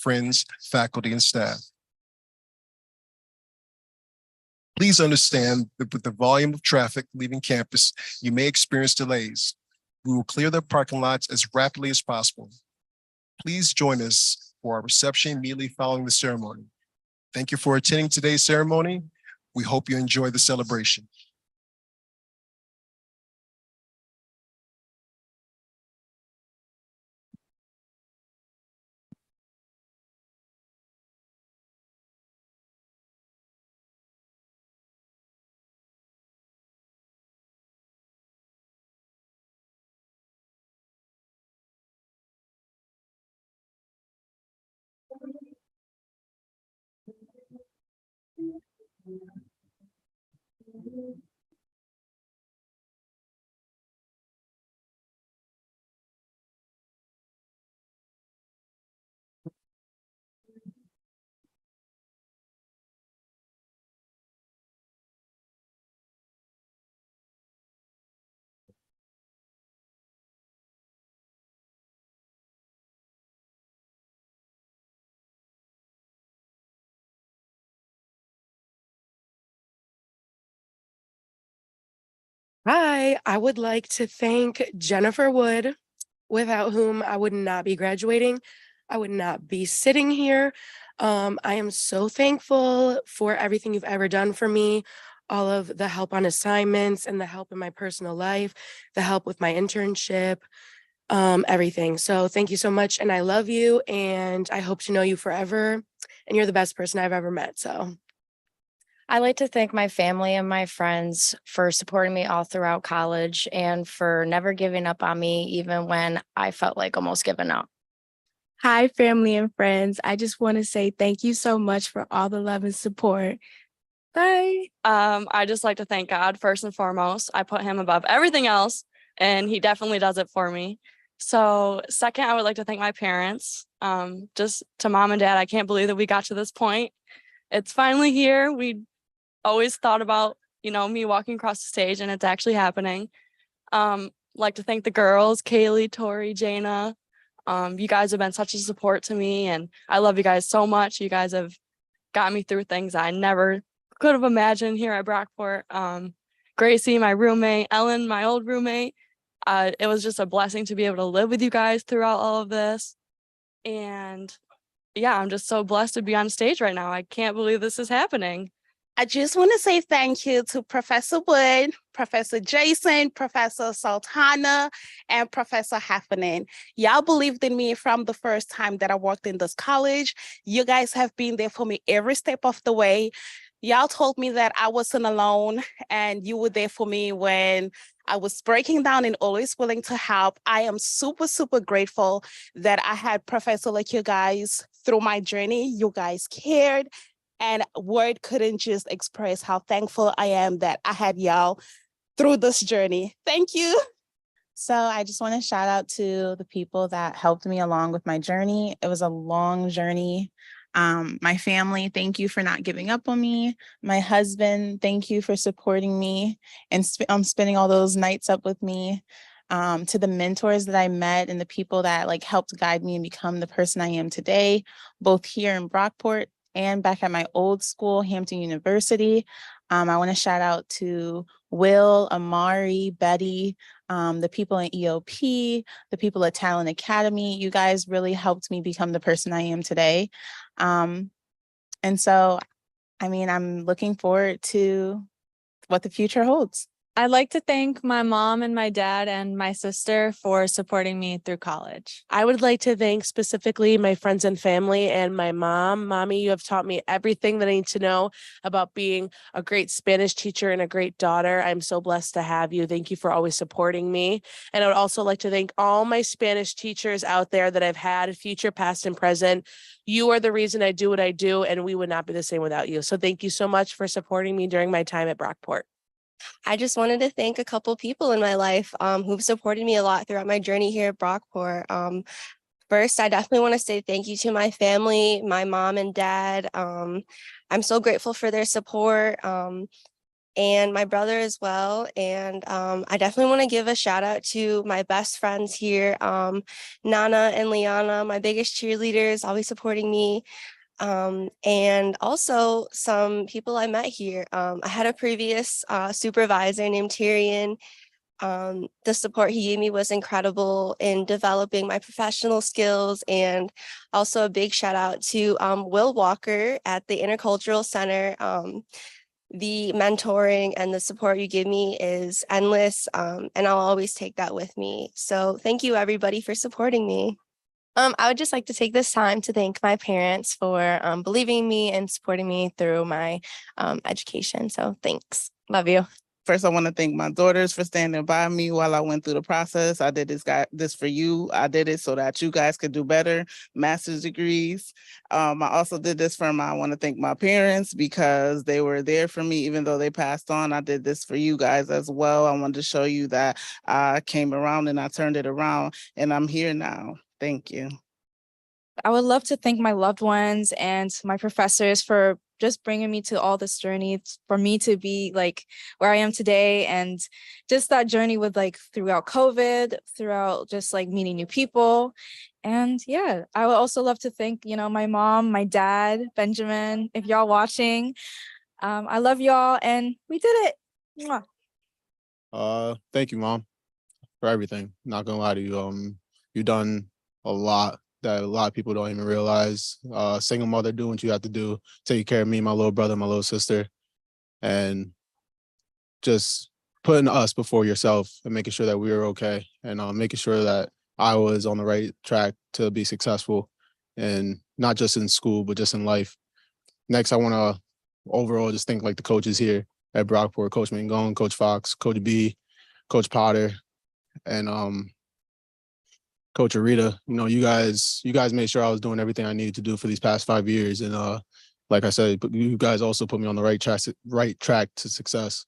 friends, faculty, and staff. Please understand that with the volume of traffic leaving campus, you may experience delays. We will clear the parking lots as rapidly as possible. Please join us for our reception immediately following the ceremony. Thank you for attending today's ceremony. We hope you enjoy the celebration. Hi, I would like to thank Jennifer Wood, without whom I would not be graduating. I would not be sitting here. I am so thankful for everything you've ever done for me, all of the help on assignments and the help in my personal life, the help with my internship, everything. So thank you so much. And I love you. And I hope to know you forever. And you're the best person I've ever met. So I'd like to thank my family and my friends for supporting me all throughout college and for never giving up on me, even when I felt like almost giving up. Hi, family and friends. I just want to say thank you so much for all the love and support. Bye. I just like to thank God first and foremost. I put him above everything else, and he definitely does it for me. So second, I would like to thank my parents. Just to mom and dad, I can't believe that we got to this point. It's finally here. We always thought about, me walking across the stage, and it's actually happening. Like to thank the girls, Kaylee, Tori, Jana. You guys have been such a support to me, and I love you guys so much. You guys have got me through things I never could have imagined here at Brockport. Gracie, my roommate, Ellen, my old roommate. It was just a blessing to be able to live with you guys throughout all of this. And yeah, I'm just so blessed to be on stage right now. I can't believe this is happening. I just want to say thank you to Professor Wood, Professor Jason, Professor Sultana, and Professor Heffernan. Y'all believed in me from the first time that I worked in this college. You guys have been there for me every step of the way. Y'all told me that I wasn't alone, and you were there for me when I was breaking down and always willing to help. I am super, super grateful that I had professors like you guys through my journey. You guys cared. And word couldn't just express how thankful I am that I had y'all through this journey. Thank you. So I just want to shout out to the people that helped me along with my journey. It was a long journey. My family, thank you for not giving up on me. My husband, thank you for supporting me and spending all those nights up with me. To the mentors that I met and the people that helped guide me and become the person I am today, both here in Brockport and back at my old school, Hampton University. I want to shout out to Will, Amari, Betty, the people in EOP, the people at Talent Academy. You guys really helped me become the person I am today. And so, I'm looking forward to what the future holds. I'd like to thank my mom and my dad and my sister for supporting me through college. I would like to thank specifically my friends and family and my mom. Mommy, you have taught me everything that I need to know about being a great Spanish teacher and a great daughter. I'm so blessed to have you. Thank you for always supporting me. And I would also like to thank all my Spanish teachers out there that I've had, future, past, and present. You are the reason I do what I do, and we would not be the same without you. So thank you so much for supporting me during my time at Brockport. I just wanted to thank a couple people in my life who've supported me a lot throughout my journey here at Brockport. First, I definitely want to say thank you to my family, my mom and dad. I'm so grateful for their support. and my brother as well. And I definitely want to give a shout out to my best friends here, Nana and Liana, my biggest cheerleaders, always supporting me. And also some people I met here. I had a previous supervisor named Tyrion. The support he gave me was incredible in developing my professional skills. And also a big shout out to Will Walker at the Intercultural Center. The mentoring and the support you give me is endless, and I'll always take that with me. So thank you everybody for supporting me. I would just like to take this time to thank my parents for believing in me and supporting me through my education. So thanks. Love you. First, I want to thank my daughters for standing by me while I went through the process. I did this for you. I did it so that you guys could do better, master's degrees. I also did this for I want to thank my parents because they were there for me, even though they passed on. I did this for you guys as well. I wanted to show you that I came around and I turned it around, and I'm here now. Thank you. I would love to thank my loved ones and my professors for just bringing me to all this journey for me to be like where I am today. And just that journey with like throughout COVID, throughout just like meeting new people. And yeah, I would also love to thank, my mom, my dad, Benjamin, if y'all watching. I love y'all and we did it. Mwah. Thank you, Mom, for everything. Not gonna lie to you. You've done a lot that a lot of people don't even realize. Single mother, doing what you have to do, taking care of me, my little brother, my little sister, and just putting us before yourself and making sure that we were okay, and making sure that I was on the right track to be successful, and not just in school, but just in life. Next, I want to overall just thank like the coaches here at Brockport, Coach Mangone, Coach Fox, Coach B, Coach Potter, and Coach Arita. You guys made sure I was doing everything I needed to do for these past 5 years. And like I said, you guys also put me on the right track to success.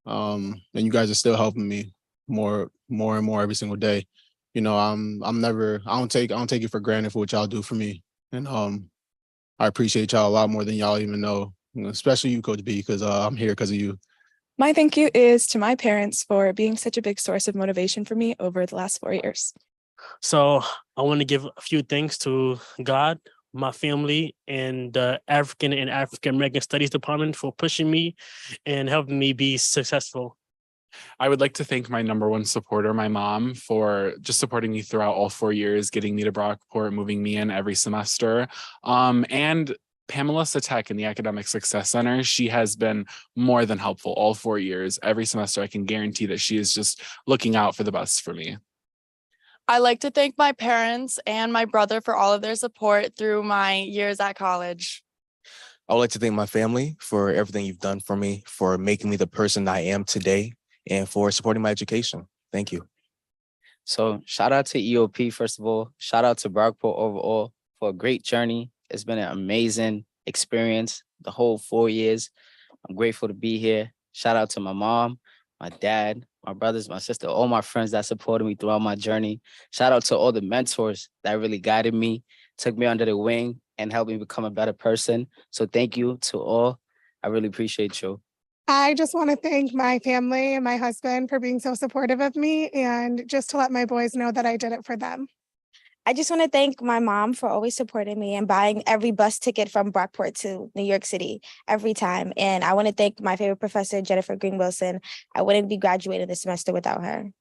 And you guys are still helping me more and more every single day. I don't take it for granted for what y'all do for me. And I appreciate y'all a lot more than y'all even know, especially you, Coach B, because I'm here because of you. My thank you is to my parents for being such a big source of motivation for me over the last 4 years. So I want to give a few thanks to God, my family, and the African and African American Studies Department for pushing me and helping me be successful. I would like to thank my number one supporter, my mom, for just supporting me throughout all 4 years, getting me to Brockport, moving me in every semester. And Pamela Satek in the Academic Success Center, she has been more than helpful all 4 years. Every semester, I can guarantee that she is just looking out for the best for me. I'd like to thank my parents and my brother for all of their support through my years at college. I would like to thank my family for everything you've done for me, for making me the person I am today, and for supporting my education. Thank you. So shout out to EOP, first of all. Shout out to Brockport overall for a great journey. It's been an amazing experience the whole 4 years. I'm grateful to be here. Shout out to my mom, my dad, my brothers, my sister, all my friends that supported me throughout my journey. Shout out to all the mentors that really guided me, took me under their wing, and helped me become a better person. So thank you to all. I really appreciate you. I just want to thank my family and my husband for being so supportive of me, and just to let my boys know that I did it for them. I just want to thank my mom for always supporting me and buying every bus ticket from Brockport to New York City every time. And I want to thank my favorite professor, Jennifer Green Wilson. I wouldn't be graduating this semester without her.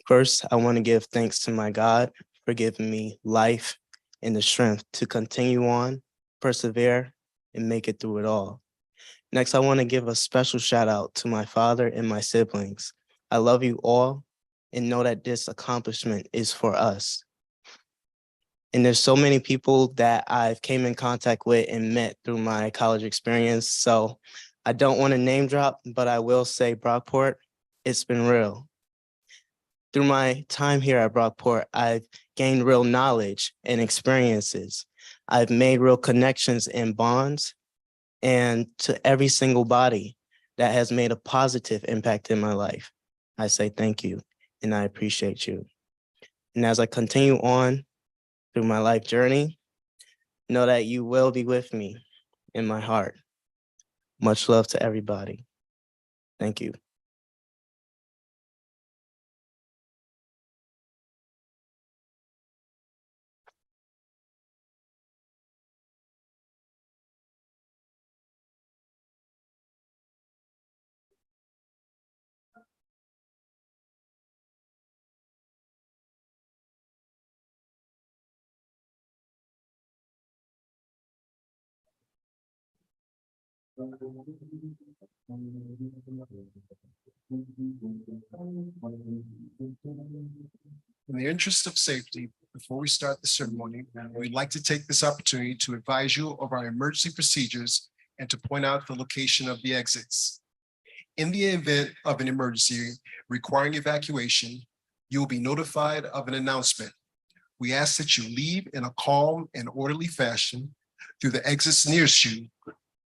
First, I want to give thanks to my God for giving me life and the strength to continue on, persevere, and make it through it all. Next, I want to give a special shout out to my father and my siblings. I love you all and know that this accomplishment is for us. And there's so many people that I've came in contact with and met through my college experience. So I don't want to name drop, but I will say Brockport, it's been real. Through my time here at Brockport, I've gained real knowledge and experiences. I've made real connections and bonds. And to every single body that has made a positive impact in my life, I say thank you and I appreciate you. And as I continue on through my life journey, know that you will be with me in my heart. Much love to everybody. Thank you. In the interest of safety, before we start the ceremony, we'd like to take this opportunity to advise you of our emergency procedures and to point out the location of the exits. In the event of an emergency requiring evacuation, you will be notified of an announcement. We ask that you leave in a calm and orderly fashion through the exits nearest you,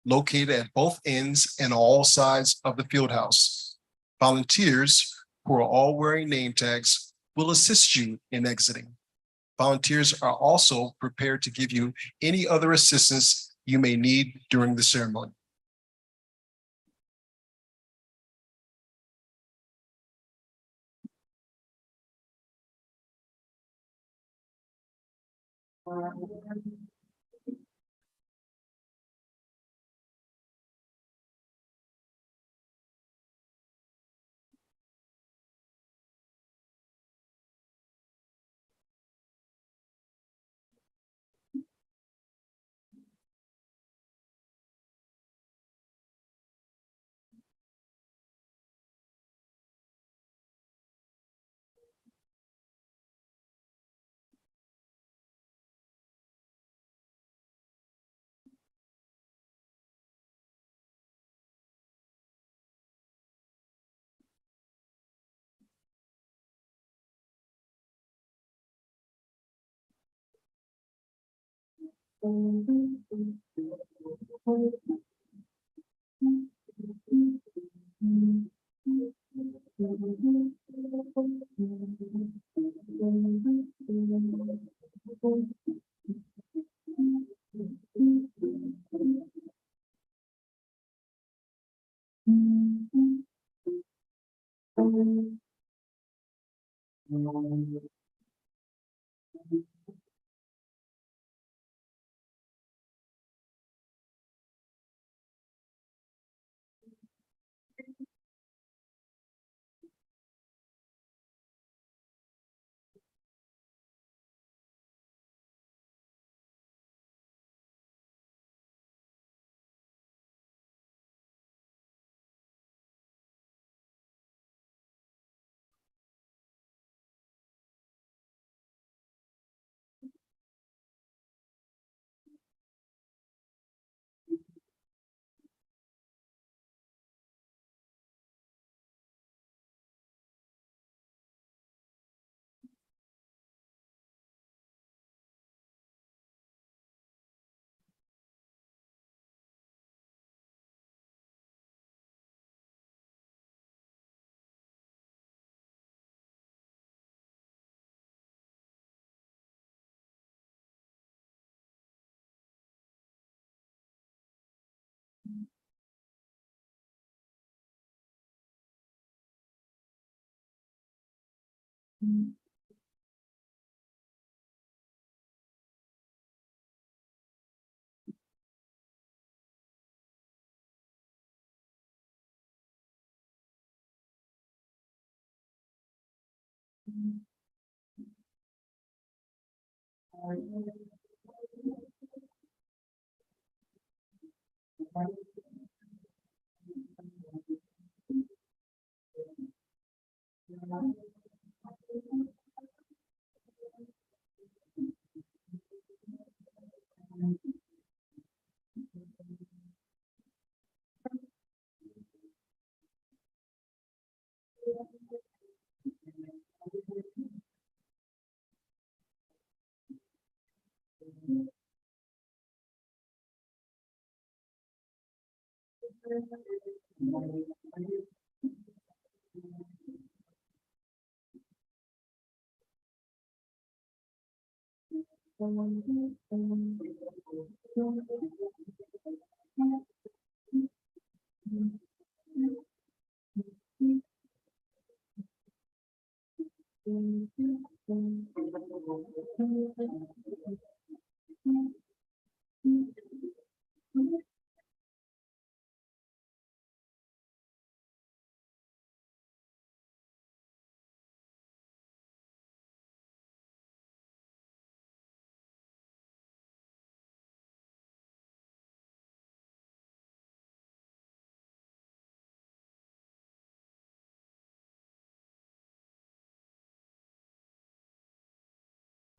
located at both ends and all sides of the field house. Volunteers, who are all wearing name tags, will assist you in exiting. Volunteers are also prepared to give you any other assistance you may need during the ceremony.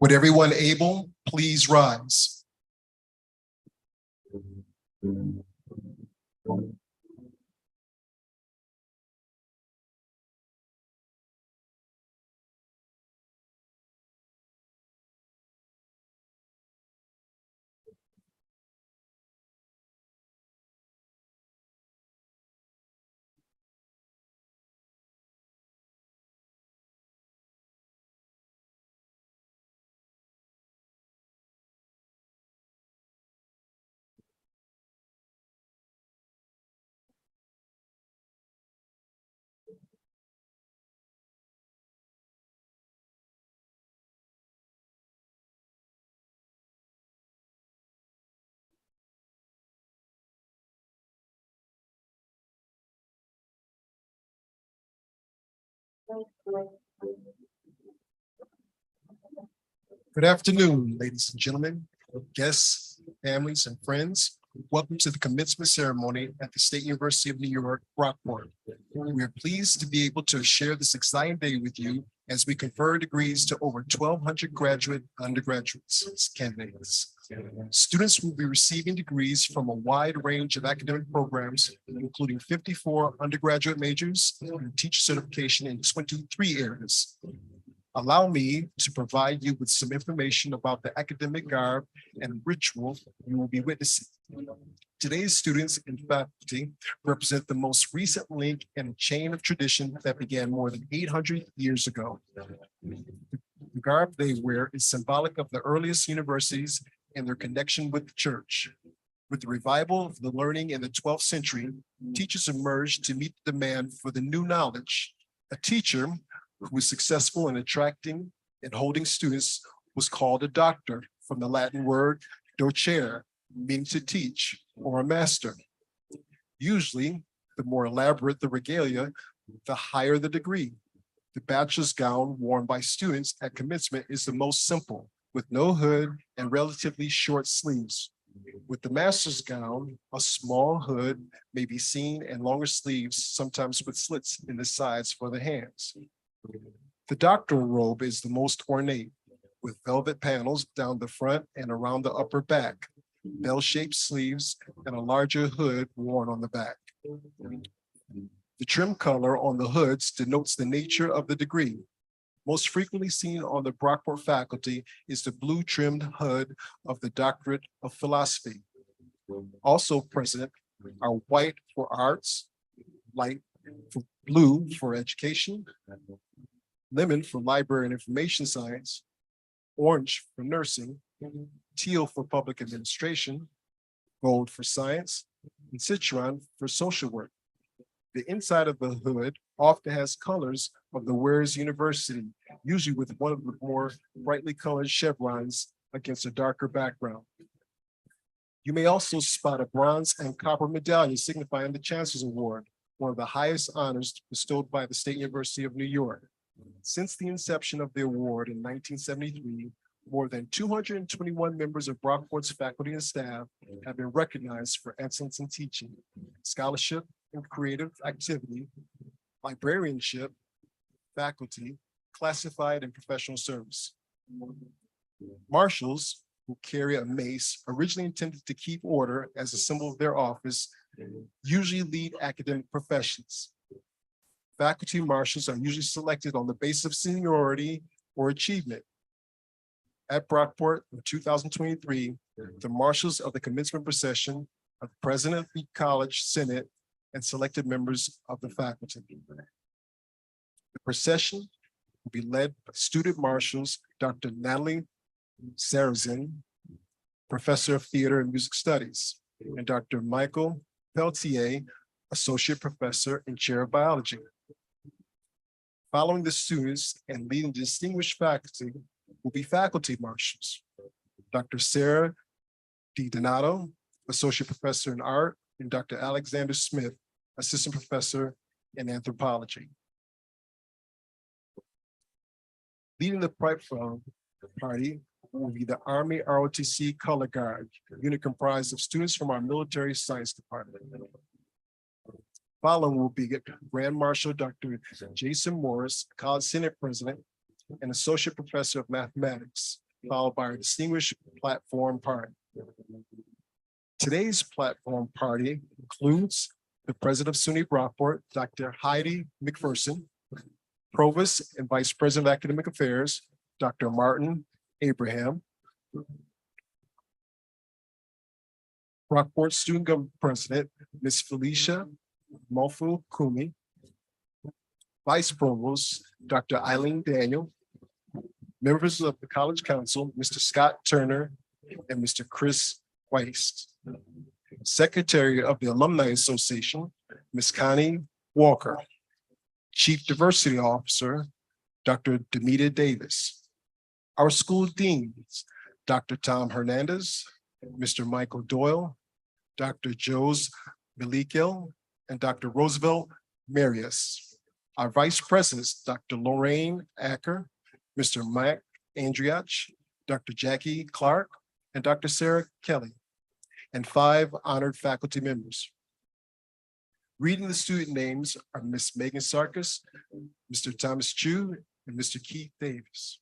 Would everyone able please rise? Good afternoon, ladies and gentlemen, guests, families, and friends. Welcome to the commencement ceremony at the State University of New York, Brockport. We are pleased to be able to share this exciting day with you as we confer degrees to over 1,200 graduate undergraduates candidates. Students will be receiving degrees from a wide range of academic programs, including 54 undergraduate majors and teacher certification in 23 areas. Allow me to provide you with some information about the academic garb and ritual you will be witnessing. Today's students and faculty represent the most recent link in a chain of tradition that began more than 800 years ago. The garb they wear is symbolic of the earliest universities and their connection with the church. With the revival of the learning in the 12th century, teachers emerged to meet the demand for the new knowledge. A teacher who was successful in attracting and holding students was called a doctor, from the Latin word docere, meaning to teach, or a master. Usually, the more elaborate the regalia, the higher the degree. The bachelor's gown worn by students at commencement is the most simple, with no hood and relatively short sleeves. With the master's gown, a small hood may be seen and longer sleeves, sometimes with slits in the sides for the hands. The doctoral robe is the most ornate, with velvet panels down the front and around the upper back, bell-shaped sleeves, and a larger hood worn on the back. The trim color on the hoods denotes the nature of the degree. Most frequently seen on the Brockport faculty is the blue trimmed hood of the Doctorate of Philosophy. Also present are white for arts, light for blue for education, lemon for library and information science, orange for nursing, teal for public administration, gold for science, and citron for social work. The inside of the hood often has colors of the wearer's university, usually with one of the more brightly colored chevrons against a darker background. You may also spot a bronze and copper medallion signifying the Chancellor's Award, one of the highest honors bestowed by the State University of New York. Since the inception of the award in 1973, more than 221 members of Brockport's faculty and staff have been recognized for excellence in teaching, scholarship and creative activity, librarianship, faculty, classified and professional service. Marshals, who carry a mace originally intended to keep order as a symbol of their office, usually lead academic professions. Faculty marshals are usually selected on the basis of seniority or achievement. At Brockport in 2023, the marshals of the commencement procession are the president of the college senate and selected members of the faculty. The procession will be led by student marshals, Dr. Natalie Sarazin, professor of theater and music studies, and Dr. Michael Peltier, associate professor and chair of biology. Following the students and leading distinguished faculty will be faculty marshals. Dr. Sarah DiDonato, associate professor in art, and Dr. Alexander Smith, assistant professor in anthropology. Leading the pride party will be the Army ROTC Color Guard, a unit comprised of students from our military science department. Following will be Grand Marshal Dr. Jason Morris, College Senate President and Associate Professor of Mathematics, followed by our distinguished platform party. Today's platform party includes the President of SUNY Brockport, Dr. Heidi McPherson, Provost and Vice President of Academic Affairs, Dr. Martin Abraham, Brockport Student Government President, Ms. Felicia Mofu Kumi, Vice Provost, Dr. Eileen Daniel, members of the College Council, Mr. Scott Turner and Mr. Chris Weist. Secretary of the Alumni Association, Ms. Connie Walker. Chief Diversity Officer, Dr. Demita Davis. Our school deans, Dr. Tom Hernandez, Mr. Michael Doyle, Dr. Jose Milikil, and Dr. Roosevelt Marius. Our vice presidents, Dr. Lorraine Acker, Mr. Mike Andriach, Dr. Jackie Clark, and Dr. Sarah Kelly, and 5 honored faculty members. Reading the student names are Ms. Megan Sarkis, Mr. Thomas Chu, and Mr. Keith Davis.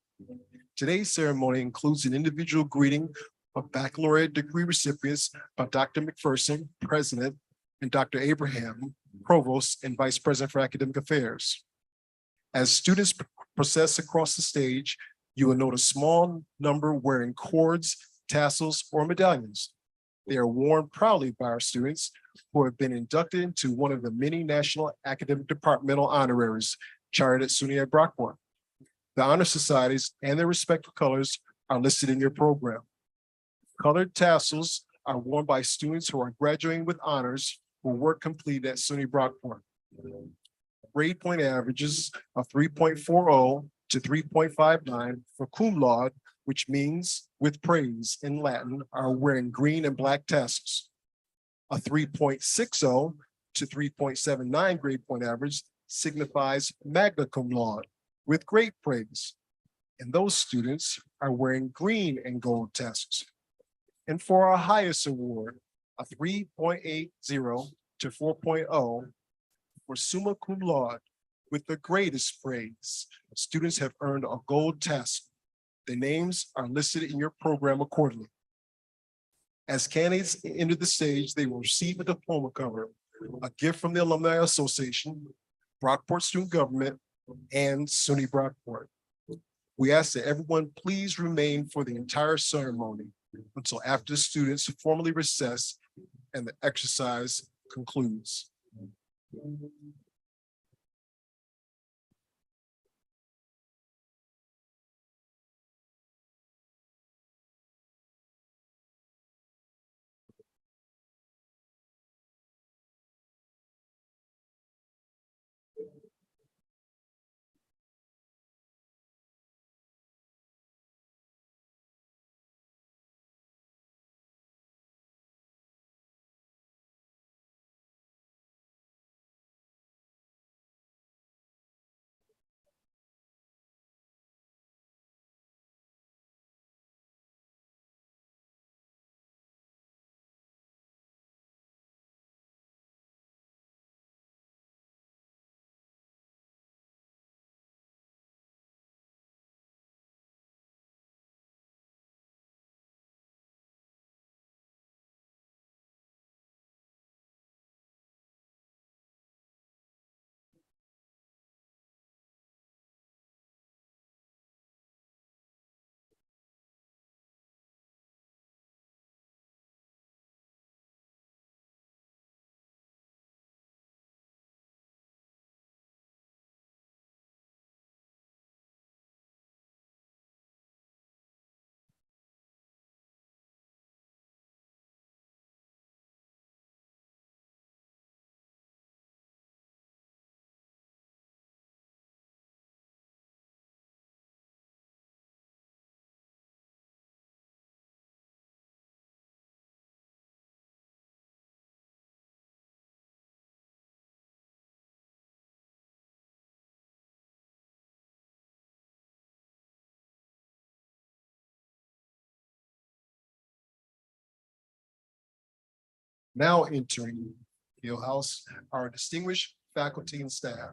Today's ceremony includes an individual greeting of baccalaureate degree recipients by Dr. McPherson, President, and Dr. Abraham, Provost and Vice President for Academic Affairs. As students process across the stage, you will note a small number wearing cords, tassels, or medallions. They are worn proudly by our students who have been inducted into one of the many national academic departmental honoraries chartered at SUNY Brockport. The honor societies and their respective colors are listed in your program. Colored tassels are worn by students who are graduating with honors for work completed at SUNY Brockport. Grade point averages of 3.40 to 3.59 for cum laude, which means with praise in Latin, are wearing green and black tassels. A 3.60 to 3.79 grade point average signifies magna cum laude with great praise. And those students are wearing green and gold tassels. And for our highest award, a 3.80 to 4.0 for summa cum laude with the greatest praise, students have earned a gold tassel. The names are listed in your program accordingly. As candidates enter the stage, they will receive a diploma cover, a gift from the Alumni Association, Brockport Student Government, and SUNY Brockport. We ask that everyone please remain for the entire ceremony until after the students formally recess and the exercise concludes. Now entering Field House, our distinguished faculty and staff.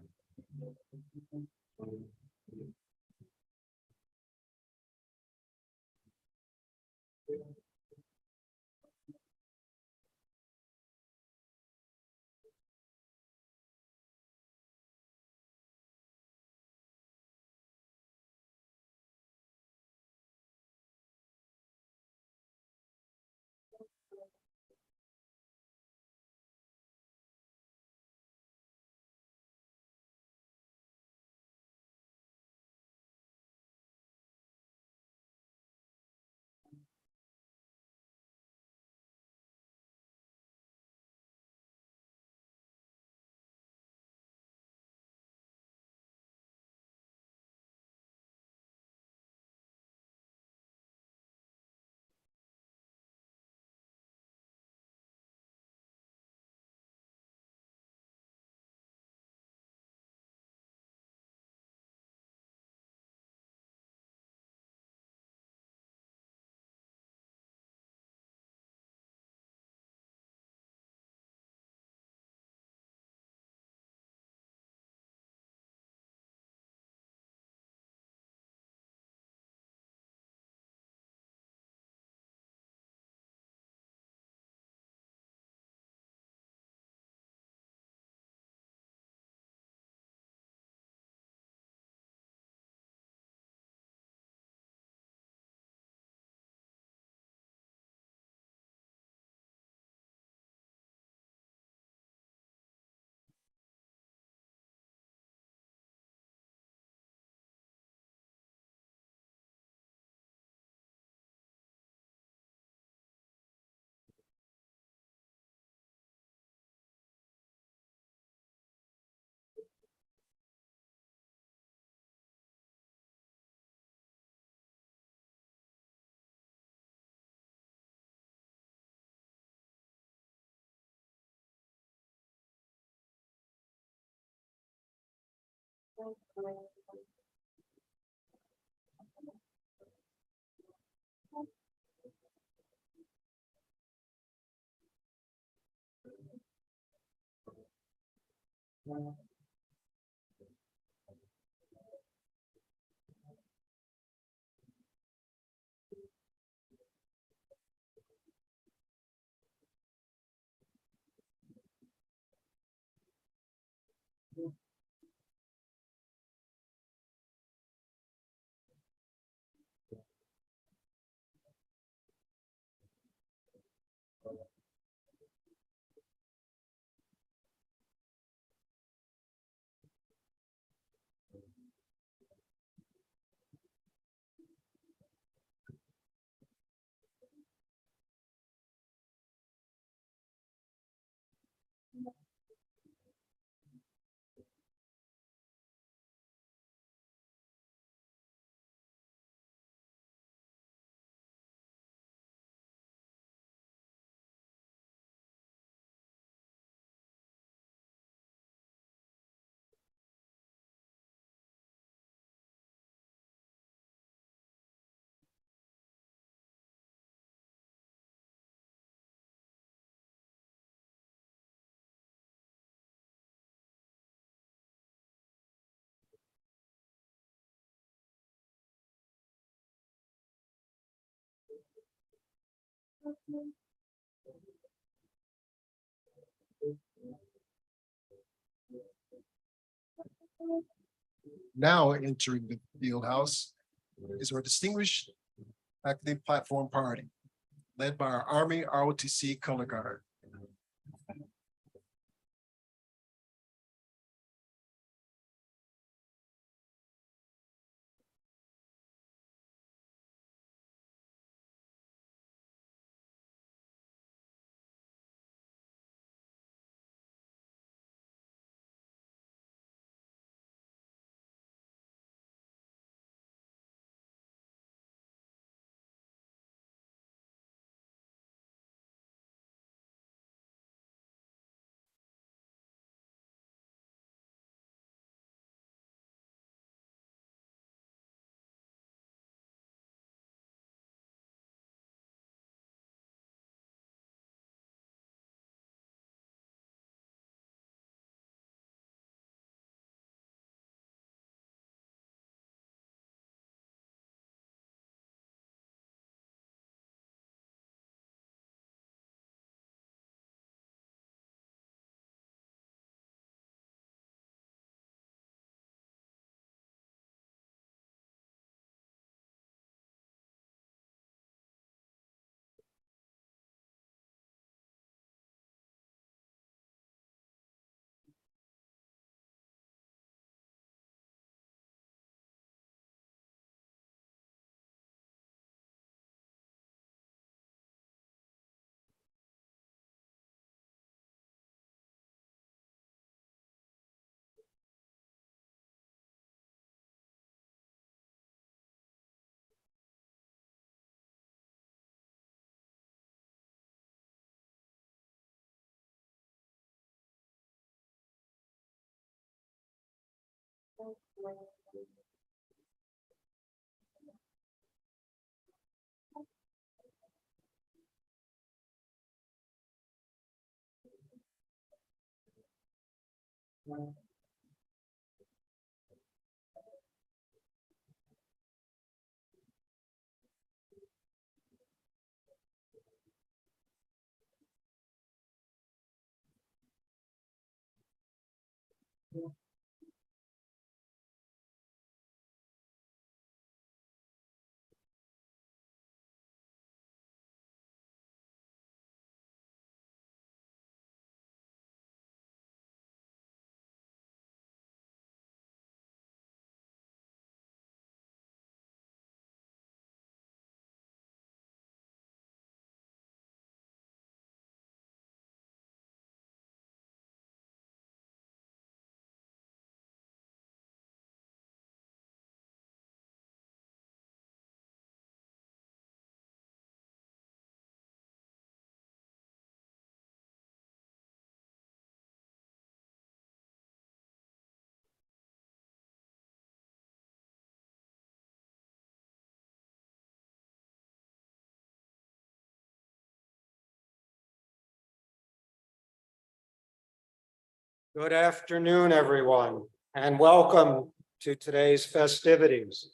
Now entering the field house is our distinguished faculty platform party, led by our Army ROTC color guard. Good afternoon, everyone, and welcome to today's festivities.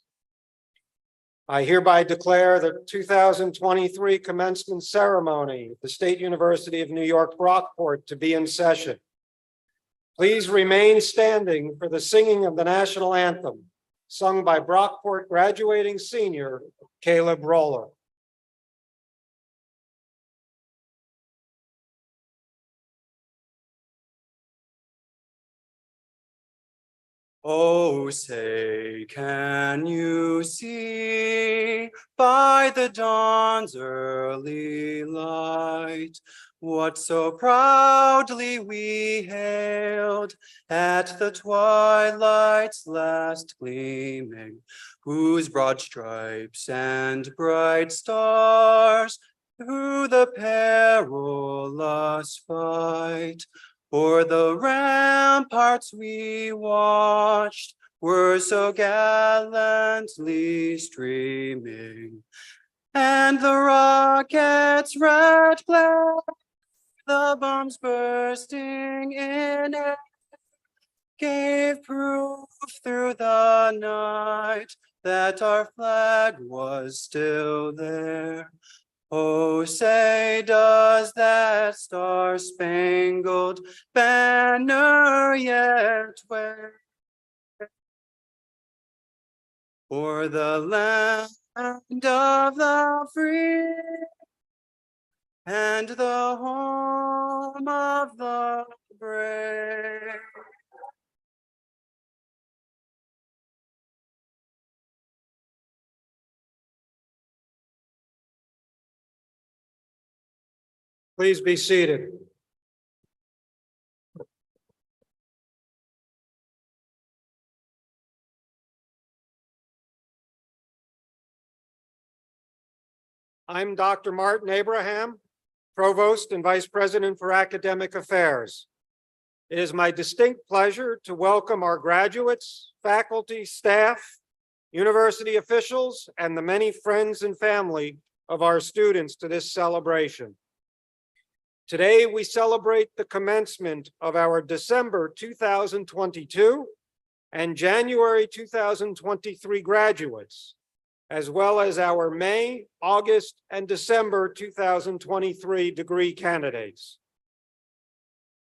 I hereby declare the 2023 commencement ceremony at the State University of New York Brockport to be in session. Please remain standing for the singing of the national anthem, sung by Brockport graduating senior Caleb Roller. Oh, say, can you see by the dawn's early light what so proudly we hailed at the twilight's last gleaming, whose broad stripes and bright stars through the perilous fight o'er the ramparts we watched were so gallantly streaming, and the rocket's red glare, the bombs bursting in air, gave proof through the night that our flag was still there. Oh, say, does that star-spangled banner yet wave o'er the land of the free and the home of the brave? Please be seated. I'm Dr. Martin Abraham, Provost and Vice President for Academic Affairs. It is my distinct pleasure to welcome our graduates, faculty, staff, university officials, and the many friends and family of our students to this celebration. Today, we celebrate the commencement of our December 2022 and January 2023 graduates, as well as our May, August, and December 2023 degree candidates.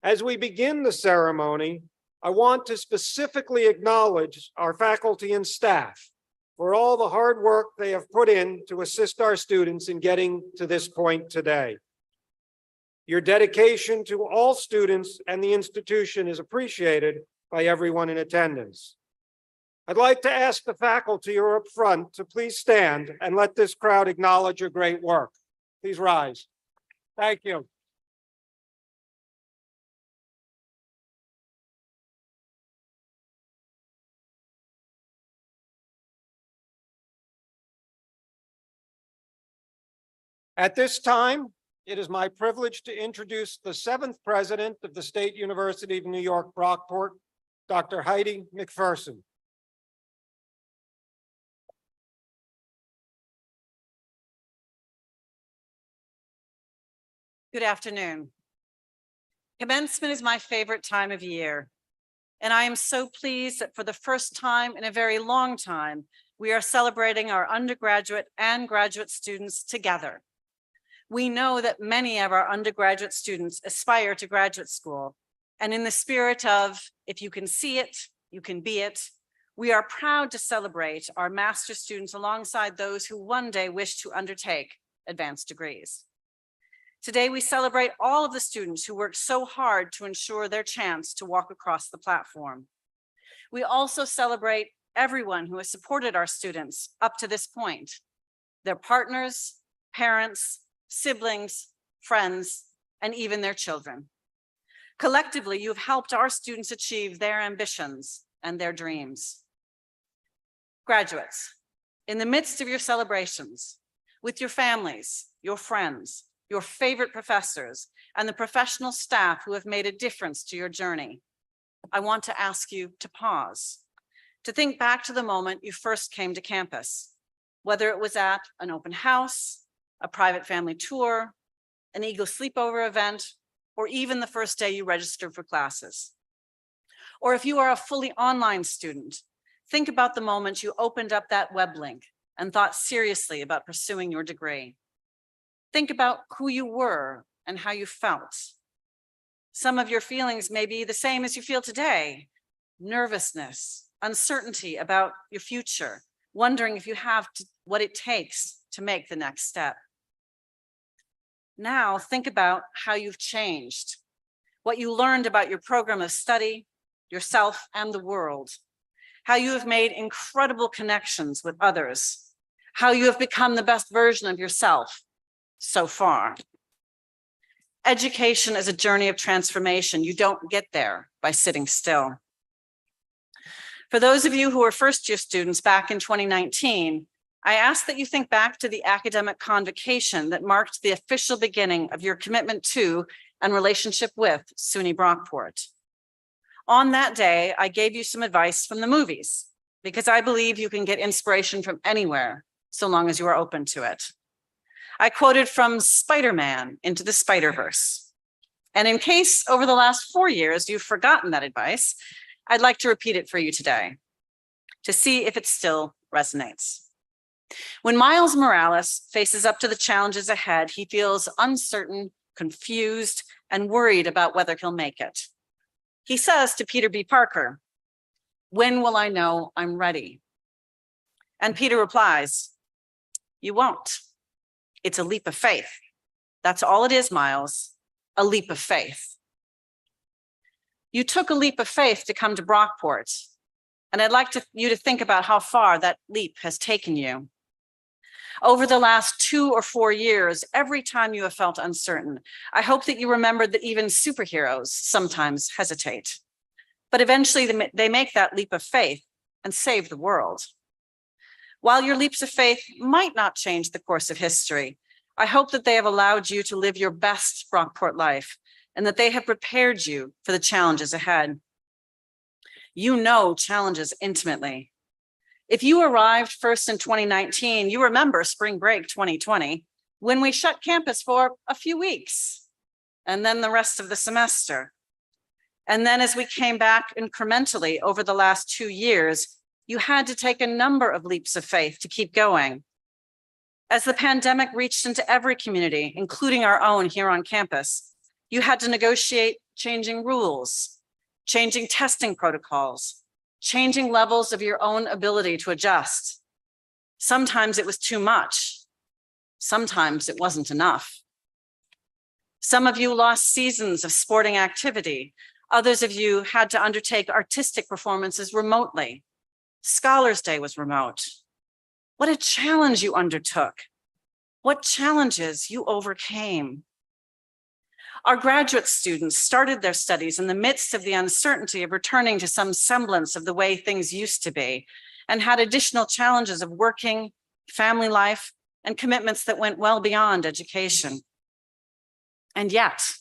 As we begin the ceremony, I want to specifically acknowledge our faculty and staff for all the hard work they have put in to assist our students in getting to this point today. Your dedication to all students and the institution is appreciated by everyone in attendance. I'd like to ask the faculty who are up front to please stand and let this crowd acknowledge your great work. Please rise. Thank you. At this time, it is my privilege to introduce the 7th president of the State University of New York Brockport, Dr. Heidi McPherson. Good afternoon. Commencement is my favorite time of year, and I am so pleased that for the first time in a very long time, we are celebrating our undergraduate and graduate students together. We know that many of our undergraduate students aspire to graduate school, and in the spirit of, if you can see it, you can be it, we are proud to celebrate our master's students alongside those who one day wish to undertake advanced degrees. Today, we celebrate all of the students who worked so hard to ensure their chance to walk across the platform. We also celebrate everyone who has supported our students up to this point, their partners, parents, siblings, friends, and even their children. Collectively, you've helped our students achieve their ambitions and their dreams. Graduates, in the midst of your celebrations, with your families, your friends, your favorite professors, and the professional staff who have made a difference to your journey, I want to ask you to pause, to think back to the moment you first came to campus, whether it was at an open house, a private family tour, an Eagle sleepover event, or even the first day you registered for classes. Or if you are a fully online student, think about the moment you opened up that web link and thought seriously about pursuing your degree. Think about who you were and how you felt. Some of your feelings may be the same as you feel today: nervousness, uncertainty about your future, wondering if you have what it takes to make the next step. Now think about how you've changed, what you learned about your program of study, yourself, and the world, how you have made incredible connections with others, how you have become the best version of yourself so far. Education is a journey of transformation. You don't get there by sitting still. For those of you who were first-year students back in 2019, I ask that you think back to the academic convocation that marked the official beginning of your commitment to and relationship with SUNY Brockport. On that day, I gave you some advice from the movies, because I believe you can get inspiration from anywhere, so long as you are open to it. I quoted from Spider-Man Into the Spider-Verse. And in case over the last 4 years you've forgotten that advice, I'd like to repeat it for you today to see if it still resonates. When Miles Morales faces up to the challenges ahead, he feels uncertain, confused, and worried about whether he'll make it. He says to Peter B. Parker, "When will I know I'm ready?" And Peter replies, "You won't. It's a leap of faith. That's all it is, Miles, a leap of faith." You took a leap of faith to come to Brockport, and I'd like you to think about how far that leap has taken you. Over the last 2 or 4 years, every time you have felt uncertain, I hope that you remembered that even superheroes sometimes hesitate, but eventually they make that leap of faith and save the world. While your leaps of faith might not change the course of history, I hope that they have allowed you to live your best Brockport life and that they have prepared you for the challenges ahead. You know challenges intimately. If you arrived first in 2019, you remember spring break 2020, when we shut campus for a few weeks, and then the rest of the semester. And then as we came back incrementally over the last 2 years, you had to take a number of leaps of faith to keep going. As the pandemic reached into every community, including our own here on campus, you had to negotiate changing rules, changing testing protocols, changing levels of your own ability to adjust. Sometimes it was too much. Sometimes it wasn't enough. Some of you lost seasons of sporting activity. Others of you had to undertake artistic performances remotely. Scholars Day was remote. What a challenge you undertook. What challenges you overcame. Our graduate students started their studies in the midst of the uncertainty of returning to some semblance of the way things used to be, and had additional challenges of working, family life, and commitments that went well beyond education. And yet,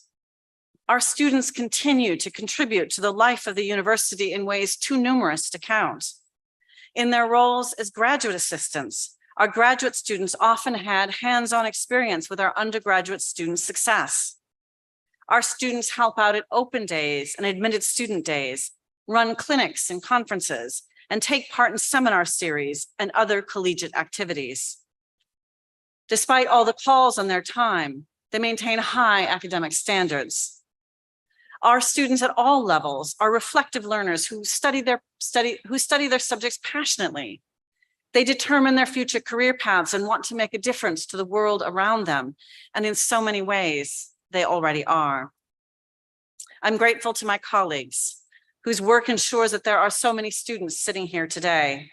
our students continue to contribute to the life of the university in ways too numerous to count. In their roles as graduate assistants, our graduate students often had hands-on experience with our undergraduate student success. Our students help out at open days and admitted student days, run clinics and conferences, and take part in seminar series and other collegiate activities. Despite all the calls on their time, they maintain high academic standards. Our students at all levels are reflective learners who study their subjects passionately. They determine their future career paths and want to make a difference to the world around them, and in so many ways, they already are. I'm grateful to my colleagues whose work ensures that there are so many students sitting here today.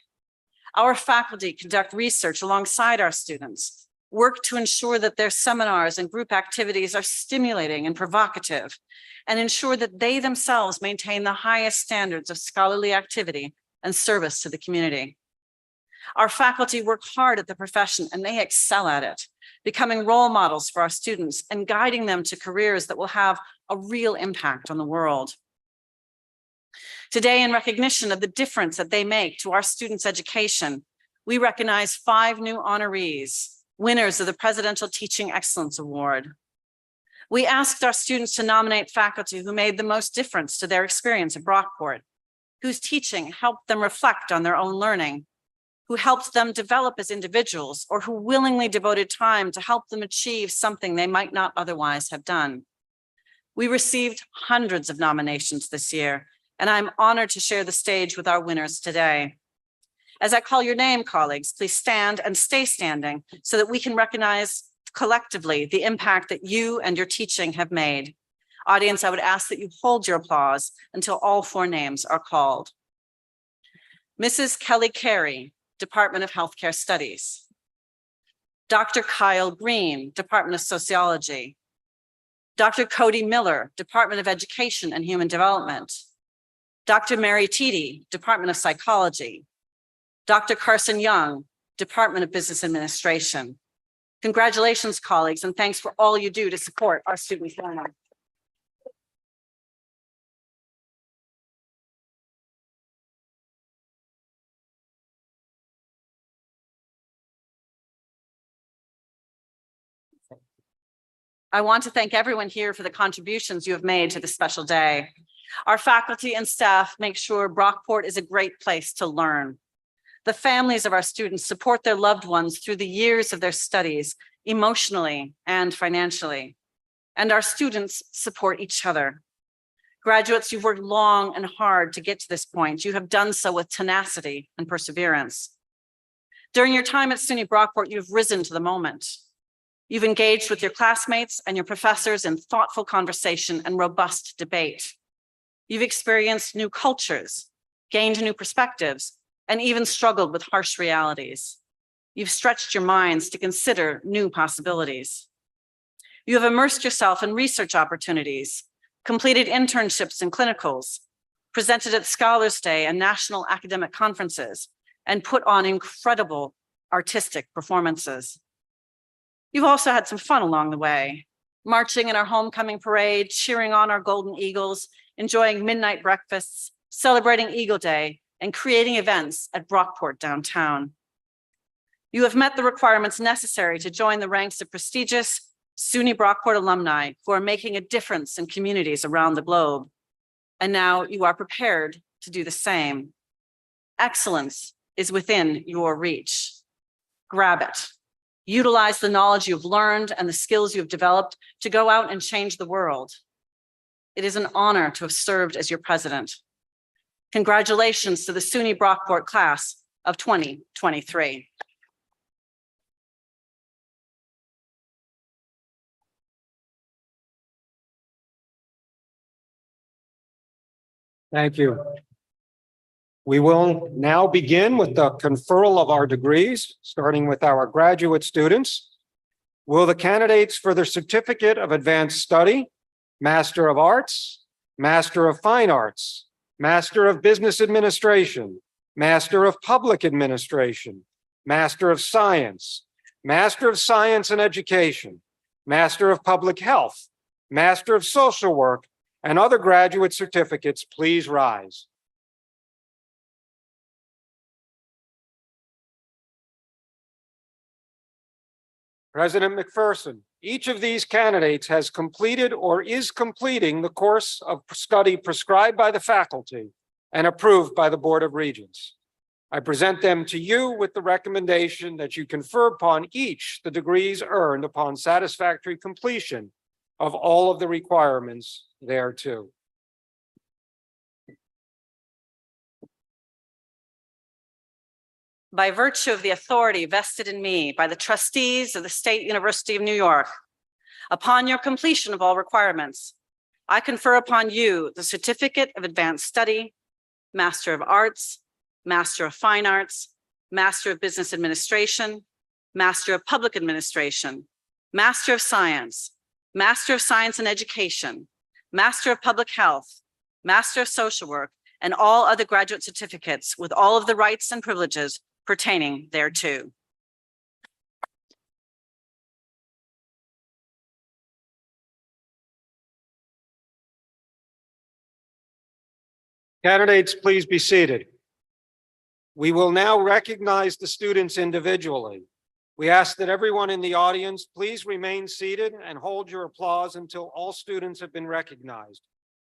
Our faculty conduct research alongside our students, work to ensure that their seminars and group activities are stimulating and provocative, and ensure that they themselves maintain the highest standards of scholarly activity and service to the community. Our faculty work hard at the profession and they excel at it, becoming role models for our students and guiding them to careers that will have a real impact on the world. Today, in recognition of the difference that they make to our students' education, we recognize 5 new honorees, winners of the Presidential Teaching Excellence Award. We asked our students to nominate faculty who made the most difference to their experience at Brockport whose teaching helped them reflect on their own learning, who helped them develop as individuals, or who willingly devoted time to help them achieve something they might not otherwise have done. We received hundreds of nominations this year, and I'm honored to share the stage with our winners today. As I call your name, colleagues, please stand and stay standing so that we can recognize collectively the impact that you and your teaching have made. Audience, I would ask that you hold your applause until all 4 names are called. Mrs. Kelly Carey, Department of Healthcare Studies. Dr. Kyle Green, Department of Sociology. Dr. Cody Miller, Department of Education and Human Development. Dr. Mary Teedy, Department of Psychology. Dr. Carson Young, Department of Business Administration. Congratulations, colleagues, and thanks for all you do to support our students' learning. I want to thank everyone here for the contributions you have made to this special day. Our faculty and staff make sure Brockport is a great place to learn. The families of our students support their loved ones through the years of their studies, emotionally and financially. And our students support each other. Graduates, you've worked long and hard to get to this point. You have done so with tenacity and perseverance. During your time at SUNY Brockport, you've risen to the moment. You've engaged with your classmates and your professors in thoughtful conversation and robust debate. You've experienced new cultures, gained new perspectives, and even struggled with harsh realities. You've stretched your minds to consider new possibilities. You have immersed yourself in research opportunities, completed internships and clinicals, presented at Scholars Day and national academic conferences, and put on incredible artistic performances. You've also had some fun along the way, marching in our homecoming parade, cheering on our Golden Eagles, enjoying midnight breakfasts, celebrating Eagle Day, and creating events at Brockport downtown. You have met the requirements necessary to join the ranks of prestigious SUNY Brockport alumni who are making a difference in communities around the globe. And now you are prepared to do the same. Excellence is within your reach. Grab it. Utilize the knowledge you've learned and the skills you've developed to go out and change the world. It is an honor to have served as your president. Congratulations to the SUNY Brockport class of 2023. Thank you. We will now begin with the conferral of our degrees, starting with our graduate students. Will the candidates for the Certificate of Advanced Study, Master of Arts, Master of Fine Arts, Master of Business Administration, Master of Public Administration, Master of Science in Education, Master of Public Health, Master of Social Work, and other graduate certificates, please rise. President McPherson, each of these candidates has completed or is completing the course of study prescribed by the faculty and approved by the Board of Regents. I present them to you with the recommendation that you confer upon each the degrees earned upon satisfactory completion of all of the requirements thereto. By virtue of the authority vested in me by the trustees of the State University of New York, upon your completion of all requirements, I confer upon you the Certificate of Advanced Study, Master of Arts, Master of Fine Arts, Master of Business Administration, Master of Public Administration, Master of Science in Education, Master of Public Health, Master of Social Work, and all other graduate certificates with all of the rights and privileges pertaining thereto. Candidates, please be seated. We will now recognize the students individually. We ask that everyone in the audience please remain seated and hold your applause until all students have been recognized.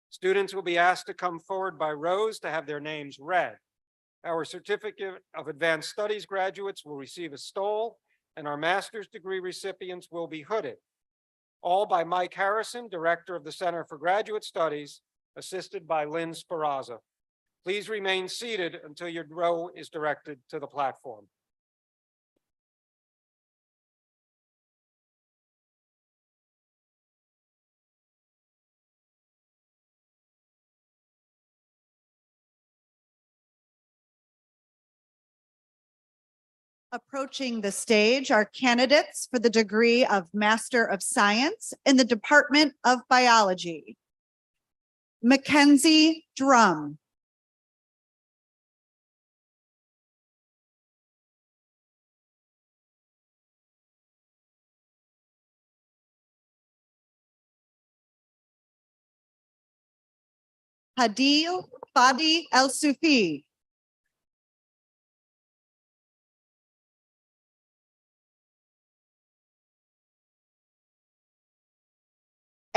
Students will be asked to come forward by rows to have their names read. Our Certificate of Advanced Studies graduates will receive a stole, and our master's degree recipients will be hooded. All by Mike Harrison, Director of the Center for Graduate Studies, assisted by Lynn Speraza. Please remain seated until your row is directed to the platform. Approaching the stage are candidates for the degree of Master of Science in the Department of Biology. Mackenzie Drum. Hadil Fadi El Sufi.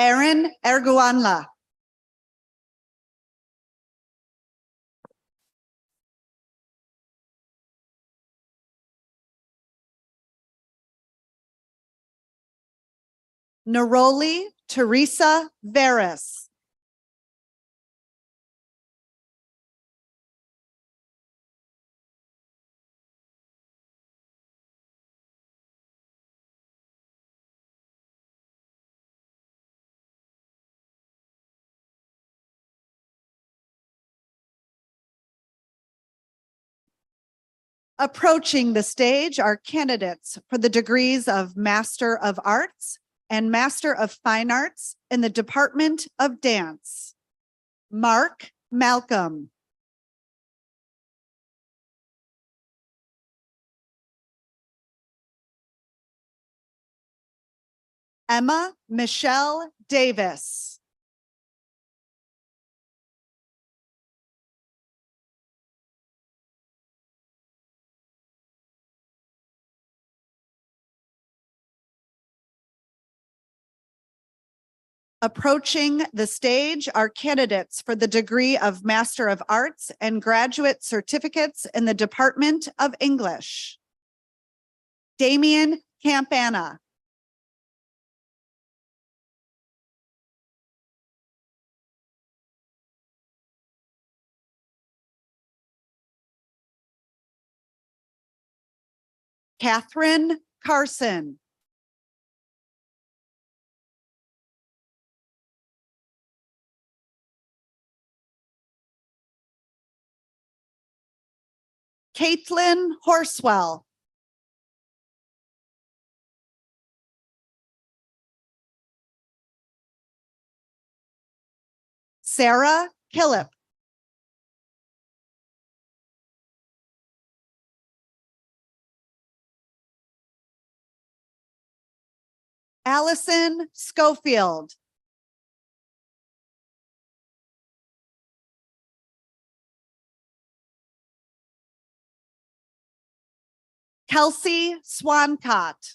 Aaron Erguanla. Neroli Teresa Veras. Approaching the stage are candidates for the degrees of Master of Arts and Master of Fine Arts in the Department of Dance. Mark Malcolm. Emma Michelle Davis. Approaching the stage are candidates for the degree of Master of Arts and graduate certificates in the Department of English. Damian Campana. Catherine Carson. Caitlin Horswell. Sarah Killip. Allison Schofield. Kelsey Swancott.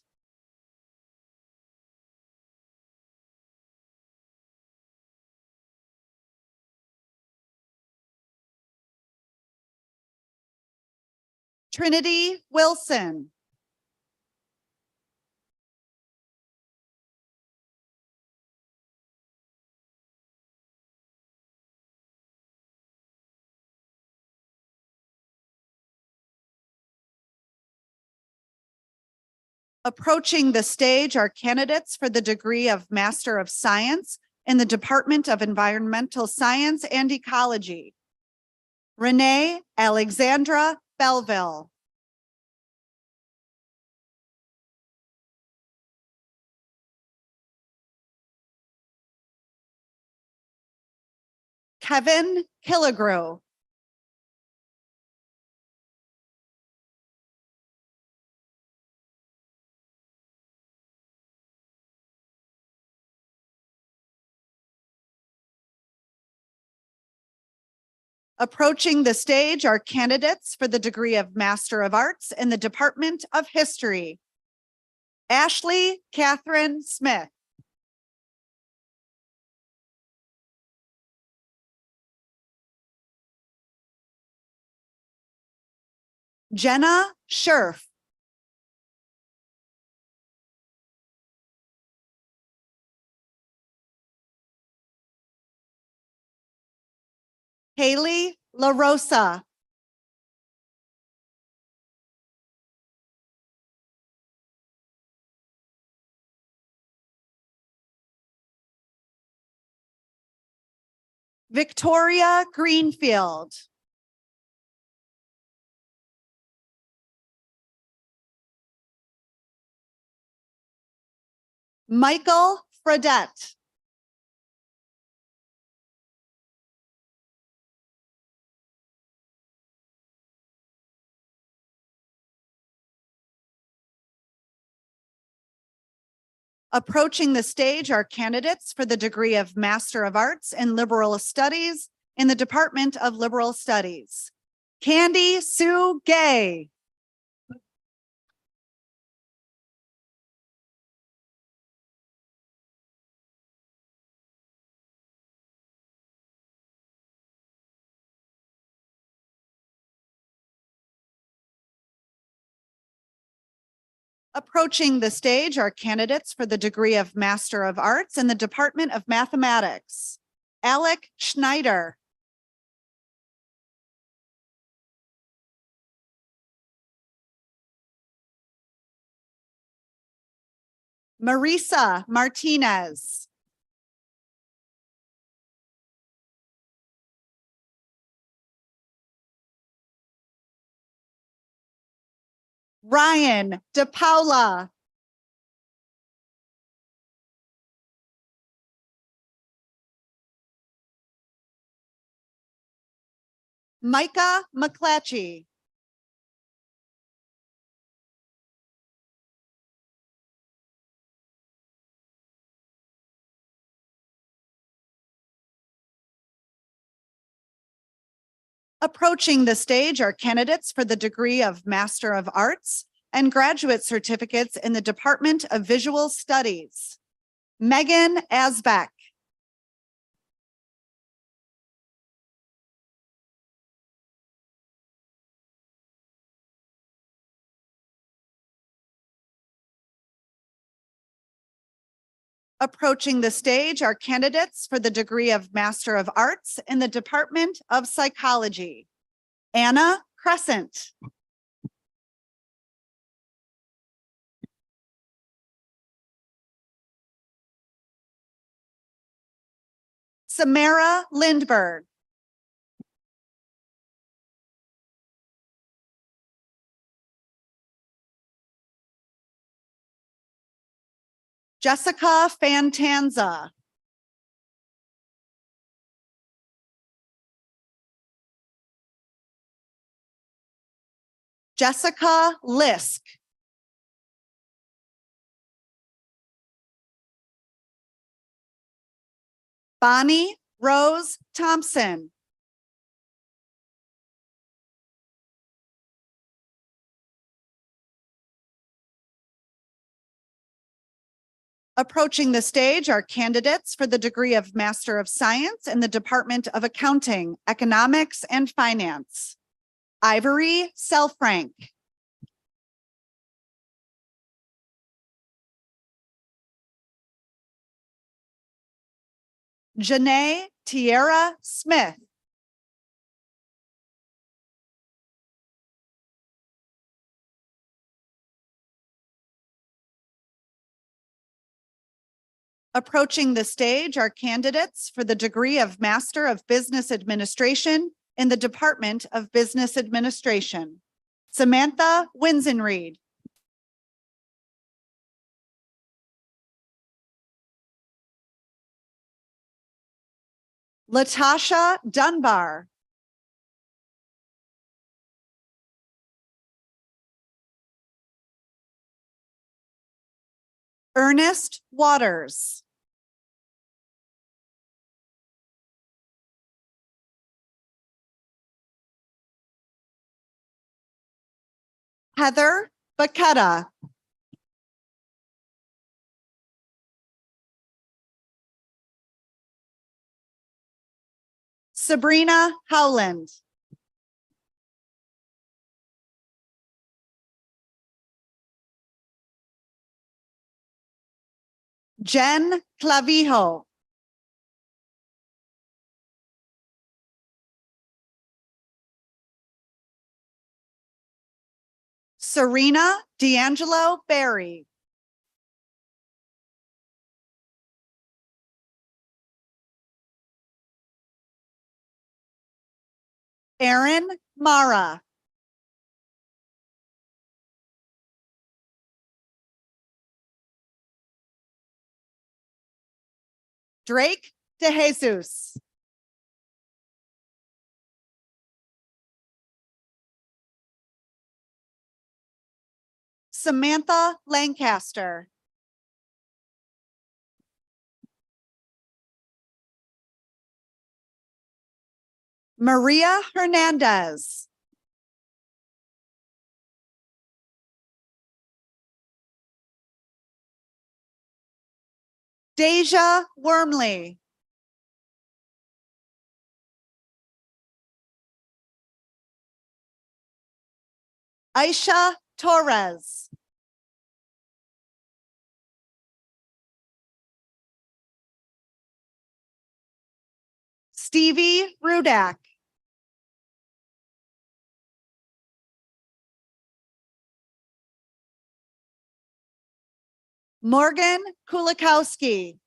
Trinity Wilson. Approaching the stage are candidates for the degree of Master of Science in the Department of Environmental Science and Ecology. Renee Alexandra Belleville. Kevin Killigrew. Approaching the stage are candidates for the degree of Master of Arts in the Department of History. Ashley Catherine Smith. Jenna Scherf. Haley LaRosa. Victoria Greenfield. Michael Fredette. Approaching the stage are candidates for the degree of Master of Arts in Liberal Studies in the Department of Liberal Studies. Candy Sue Gay. Approaching the stage are candidates for the degree of Master of Arts in the Department of Mathematics. Alec Schneider. Marisa Martinez. Ryan DePaula. Micah McClatchy. Approaching the stage are candidates for the degree of Master of Arts and graduate certificates in the Department of Visual Studies. Megan Asbeck. Approaching the stage are candidates for the degree of Master of Arts in the Department of Psychology. Anna Crescent. Samara Lindberg. Jessica Fantanza. Jessica Lisk. Bonnie Rose Thompson. Approaching the stage are candidates for the degree of Master of Science in the Department of Accounting, Economics, and Finance. Ivory Selfrank. Janae Tierra Smith. Approaching the stage are candidates for the degree of Master of Business Administration in the Department of Business Administration. Samantha Winsenreed. Latasha Dunbar. Ernest Waters. Heather Baketta. Sabrina Howland. Jen Clavijo. Serena D'Angelo Berry. Aaron Mara. Drake DeJesus. Samantha Lancaster. Maria Hernandez. Deja Wormley. Aisha Torres. Stevie Rudak. Morgan Kulikowski.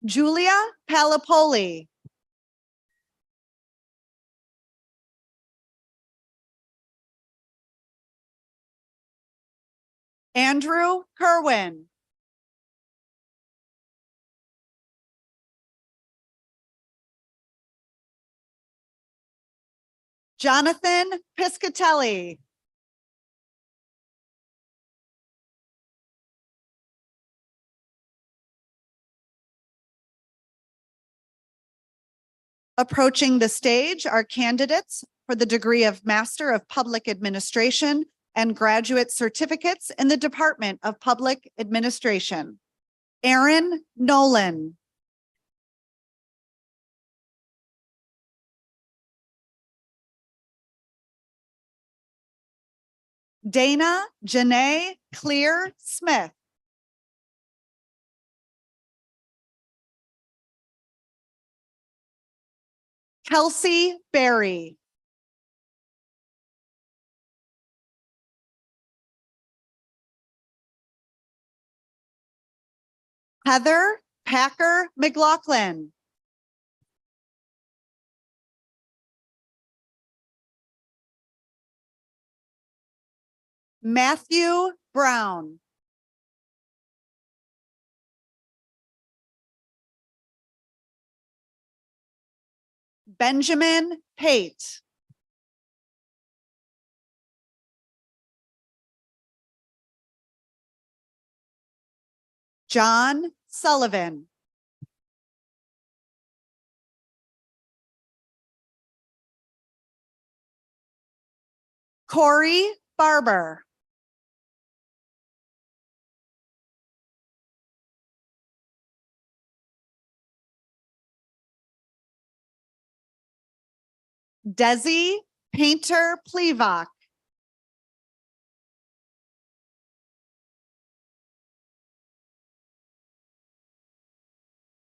Julia Palapoli. Andrew Kerwin. Jonathan Piscatelli. Approaching the stage are candidates for the degree of Master of Public Administration and graduate certificates in the Department of Public Administration. Aaron Nolan. Dana Janae Clear Smith. Kelsey Berry. Heather Packer McLaughlin. Matthew Brown. Benjamin Pate. John Sullivan. Corey Barber. Desi Painter Plevok.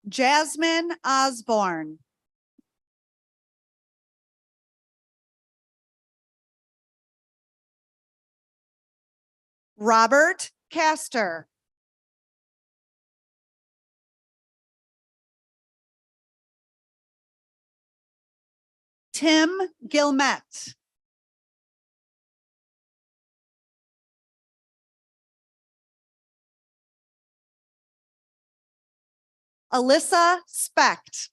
Jasmine Osborne. Robert Castor. Tim Gilmet. Alyssa Specht.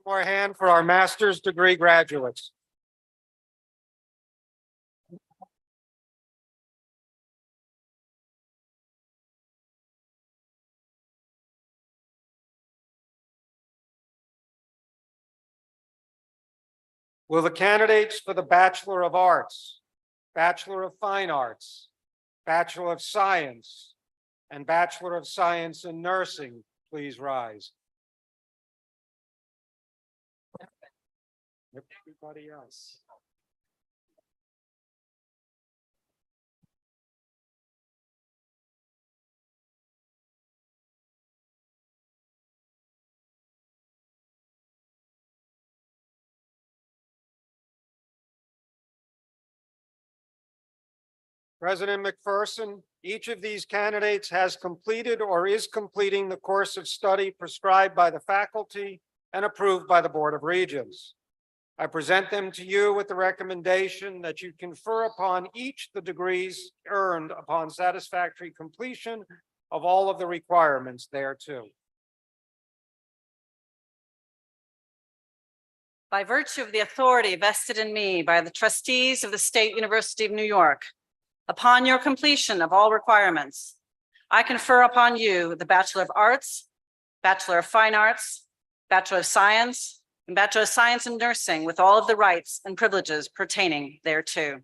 more hand for our master's degree graduates. Will the candidates for the Bachelor of Arts, Bachelor of Fine Arts, Bachelor of Science, and Bachelor of Science in Nursing please rise? Everybody else. President McPherson, each of these candidates has completed or is completing the course of study prescribed by the faculty and approved by the Board of Regents. I present them to you with the recommendation that you confer upon each the degrees earned upon satisfactory completion of all of the requirements thereto. By virtue of the authority vested in me by the trustees of the State University of New York, upon your completion of all requirements, I confer upon you the Bachelor of Arts, Bachelor of Fine Arts, Bachelor of Science, and Bachelor of Science in Nursing with all of the rights and privileges pertaining thereto.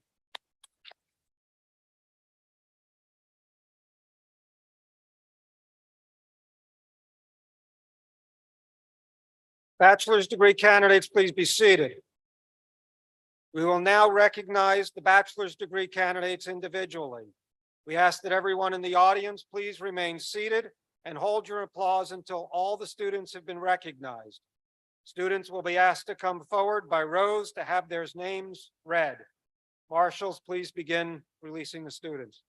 Bachelor's degree candidates, please be seated. We will now recognize the bachelor's degree candidates individually. We ask that everyone in the audience please remain seated and hold your applause until all the students have been recognized. Students will be asked to come forward by rows to have their names read. Marshals, please begin releasing the students.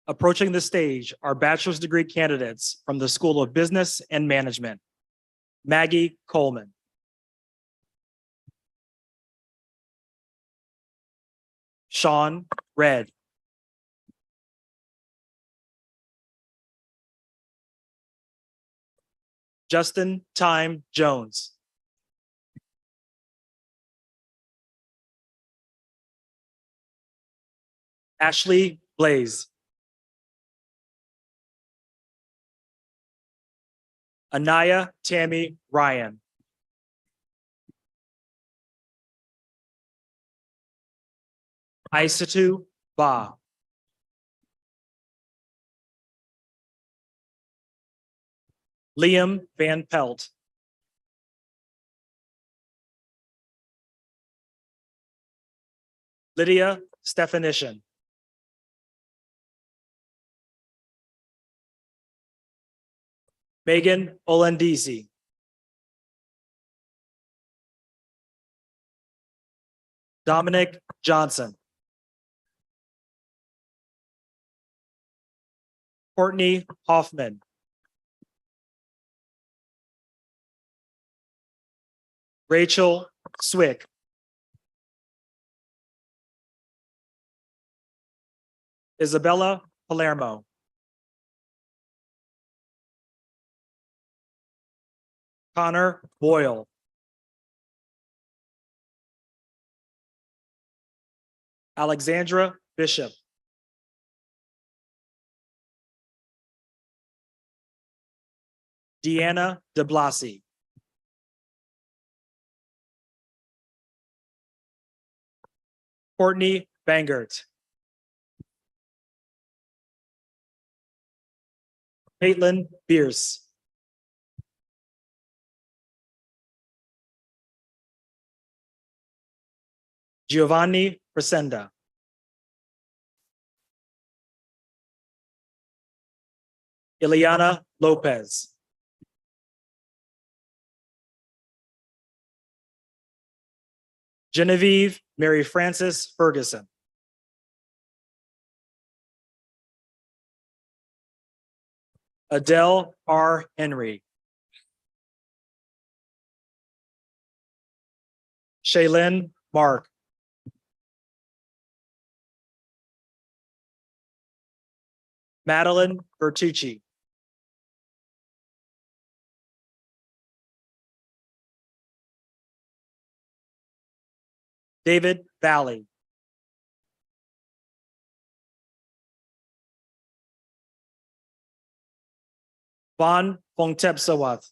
Approaching the stage are bachelor's degree candidates from the School of Business and Management. Maggie Coleman. Sean Red. Justin Time Jones. Ashley Blaze. Anaya Tammy Ryan. Isatu Ba. Liam Van Pelt. Lydia Stefanishin. Megan Olandisi. Dominic Johnson. Courtney Hoffman. Rachel Swick. Isabella Palermo. Connor Boyle. Alexandra Bishop. Deanna DeBlasi. Courtney Bangert. Caitlin Bierce. Giovanni Presenda. Ileana Lopez. Genevieve Mary Frances Ferguson. Adele R. Henry. Shaylin Mark. Madeline Bertucci. David Valley. Von Fontepsawat.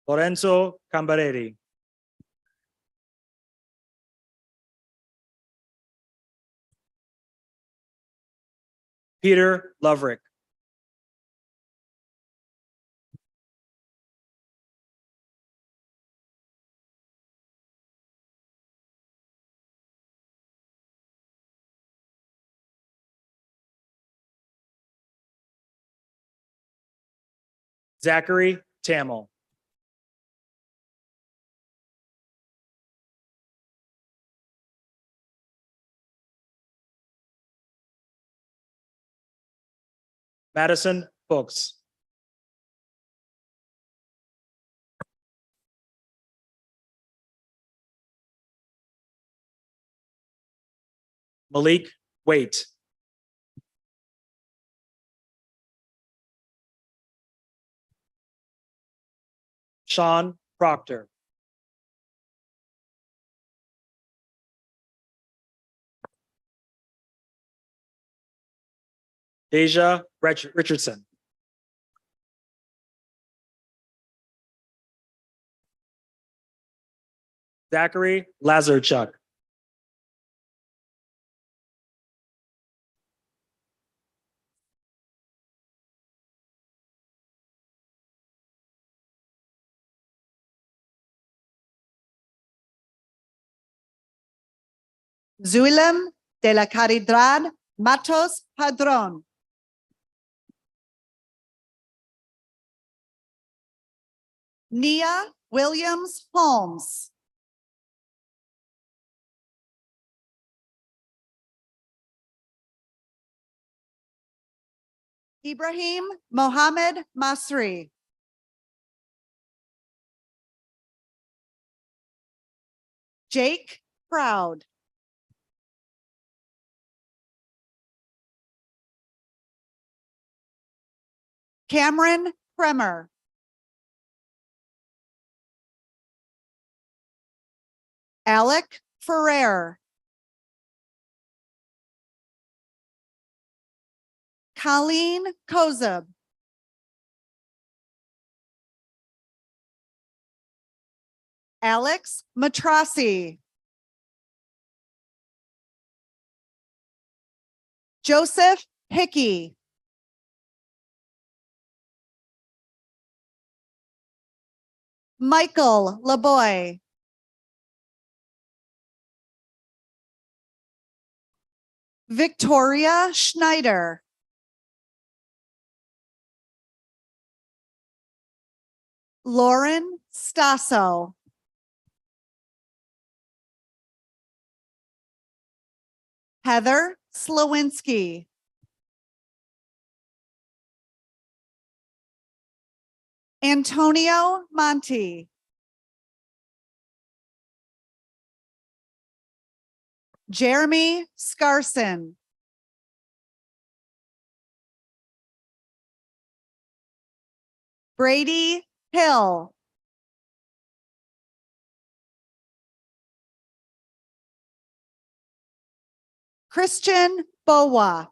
Lorenzo Cambareri. Peter Loverick. Zachary Tamil. Madison Fuchs. Malik Waite. Sean Proctor. Deja Richardson. Zachary Lazarchuk. Zuilem de la Caridad Matos Padrón. Nia Williams Holmes. Ibrahim Mohammed Masri. Jake Proud. Cameron Kremer. Alec Ferrer. Colleen Kozub. Alex Matrasi. Joseph Hickey. Michael LeBoy. Victoria Schneider. Lauren Stasso. Heather Slowinski. Antonio Monti. Jeremy Scarson. Brady Hill. Christian Bowa.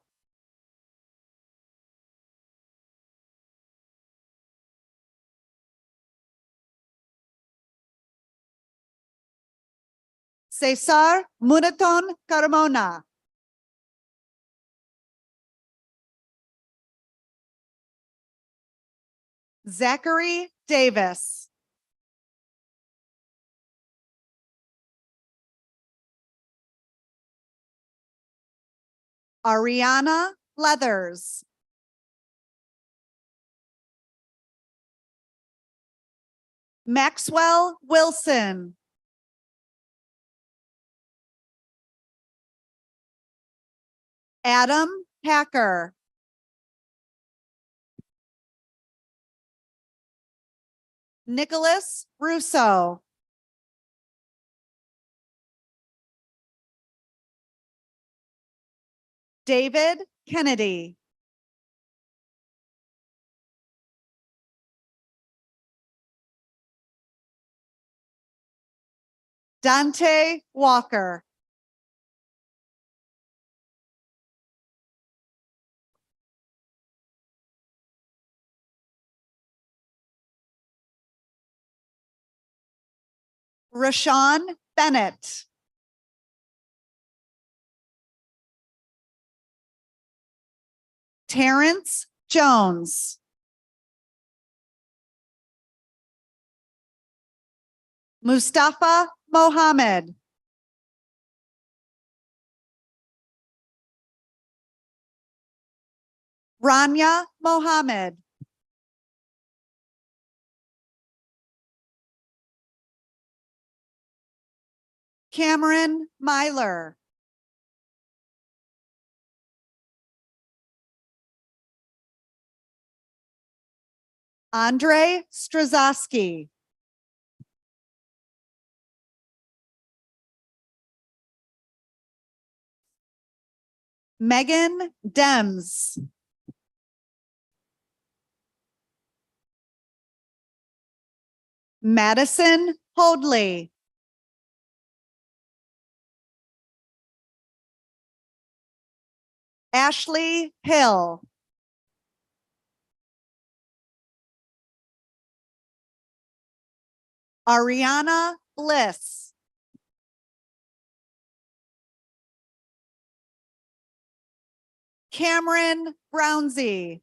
Cesar Munaton Carmona. Zachary Davis. Ariana Leathers. Maxwell Wilson. Adam Hacker. Nicholas Russo. David Kennedy. Dante Walker. Rashawn Bennett. Terrence Jones. Mustafa Mohammed. Rania Mohammed. Cameron Myler. Andre Strozowski. Megan Dems. Madison Hoadley. Ashley Hill. Ariana Bliss. Cameron Brownsey.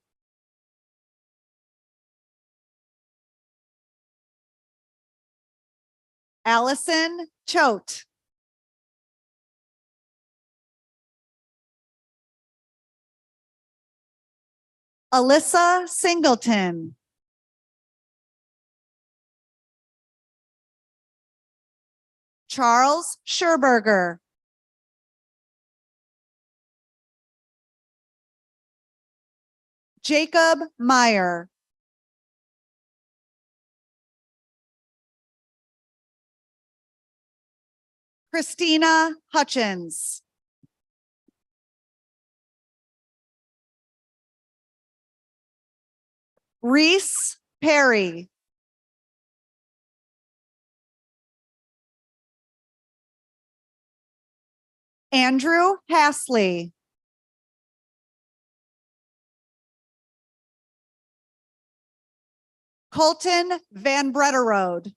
Allison Choate. Alyssa Singleton. Charles Scherberger. Jacob Meyer. Christina Hutchins. Reese Perry. Andrew Hasley. Colton Van Bretterode.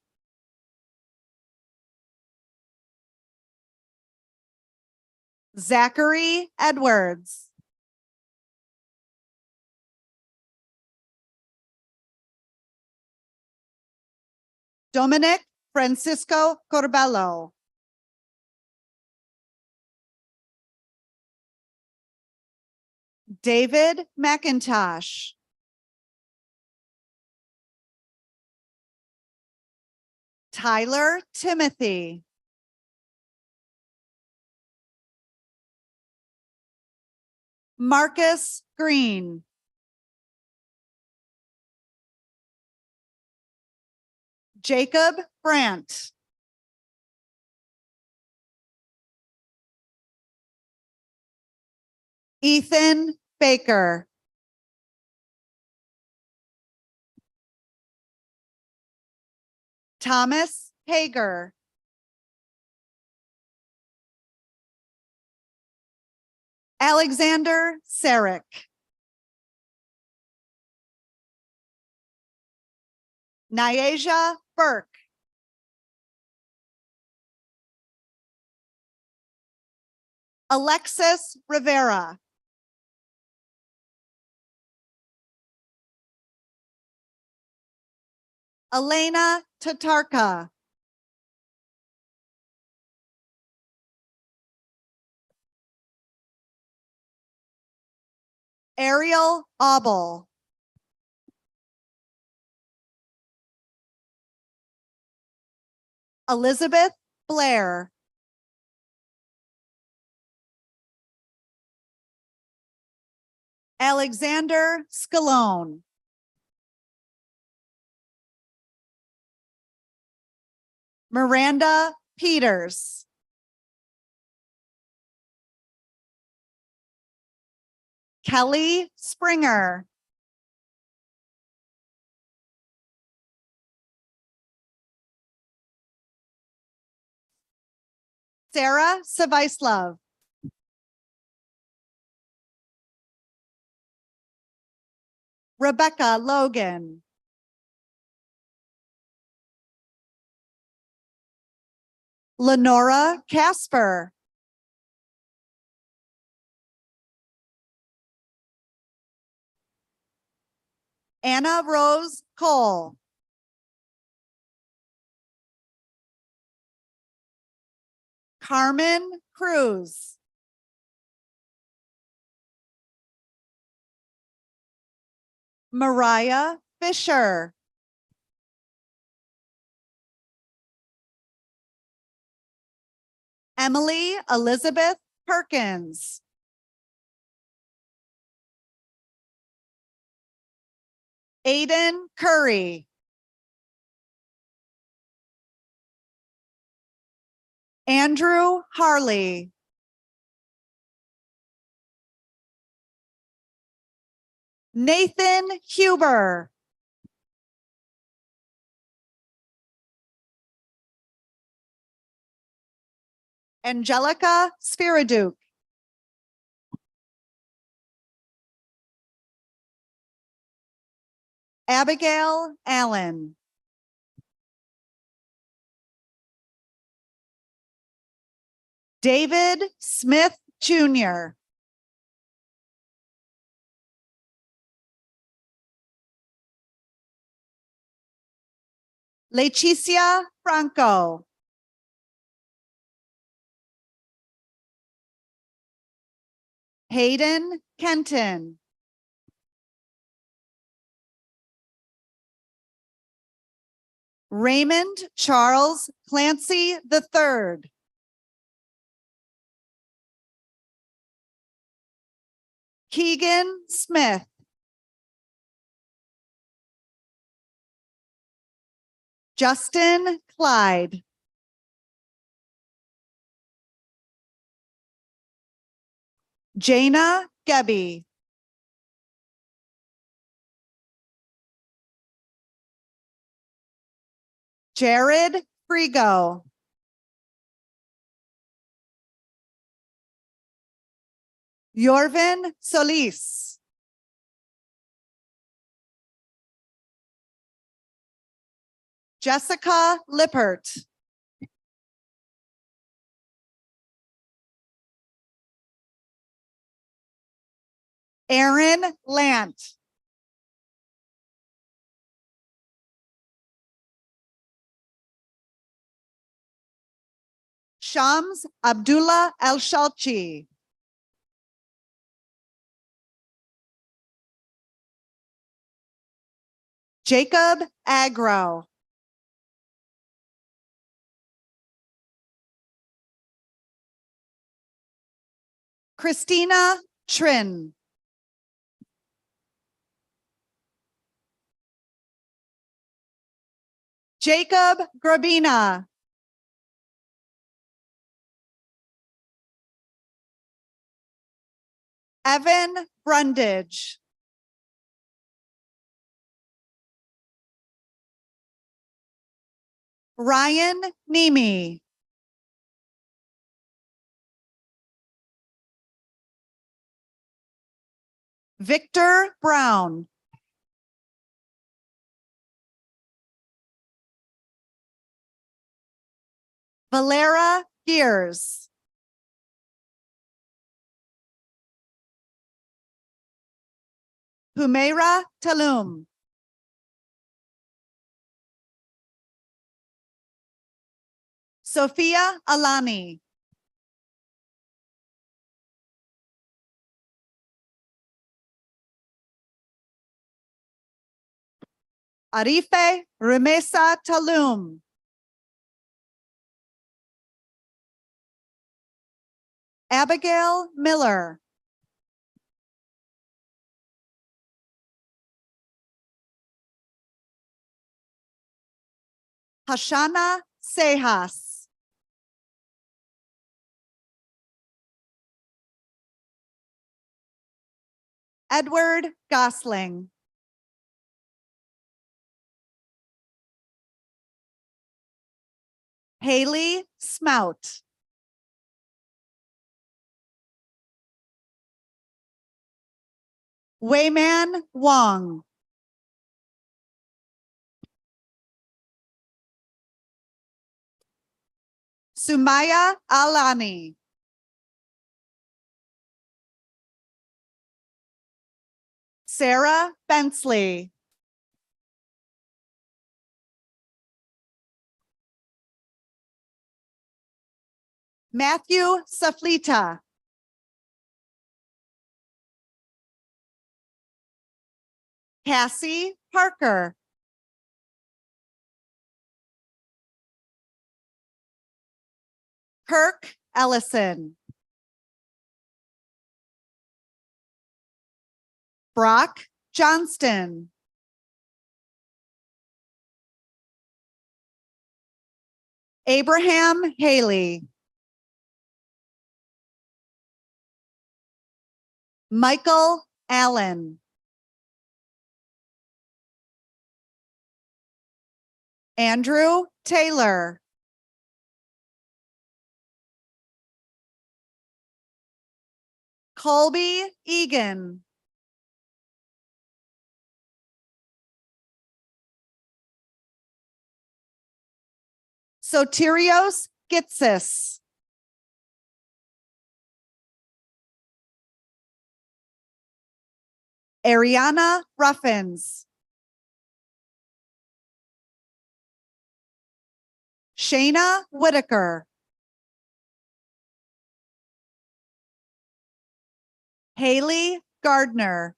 Zachary Edwards. Dominic Francisco Corbello. David McIntosh. Tyler Timothy. Marcus Green. Jacob Brandt. Ethan Baker. Thomas Hager. Alexander Sarek. Nyasia Burke. Alexis Rivera. Elena Tatarka. Ariel Abel. Elizabeth Blair. Alexander Scalone. Miranda Peters. Kelly Springer. Sarah Savaislov. Rebecca Logan. Lenora Casper. Anna Rose Cole. Carmen Cruz. Mariah Fisher. Emily Elizabeth Perkins. Aiden Curry. Andrew Harley. Nathan Huber. Angelica Spiriduk. Abigail Allen. David Smith Jr. Leticia Franco. Hayden Kenton. Raymond Charles Clancy III. Keegan Smith. Justin Clyde. Jana Gebby. Jared Frigo. Yorvin Solis. Jessica Lippert. Aaron Lant. Shams Abdullah El Shalchi. Jacob Agro. Christina Trin. Jacob Grabina. Evan Brundage. Ryan Nemi. Victor Brown. Valera Gears. Humaira Talum. Sophia Alani. Arife Remesa Talum. Abigail Miller. Hashana Sejas. Edward Gosling. Haley Smout. Wayman Wong. Sumaya Alani. Sarah Bensley. Matthew Saflita. Cassie Parker. Kirk Ellison. Brock Johnston. Abraham Haley. Michael Allen. Andrew Taylor. Colby Egan. Sotirios Gitsis. Ariana Ruffins. Shayna Whitaker. Haley Gardner.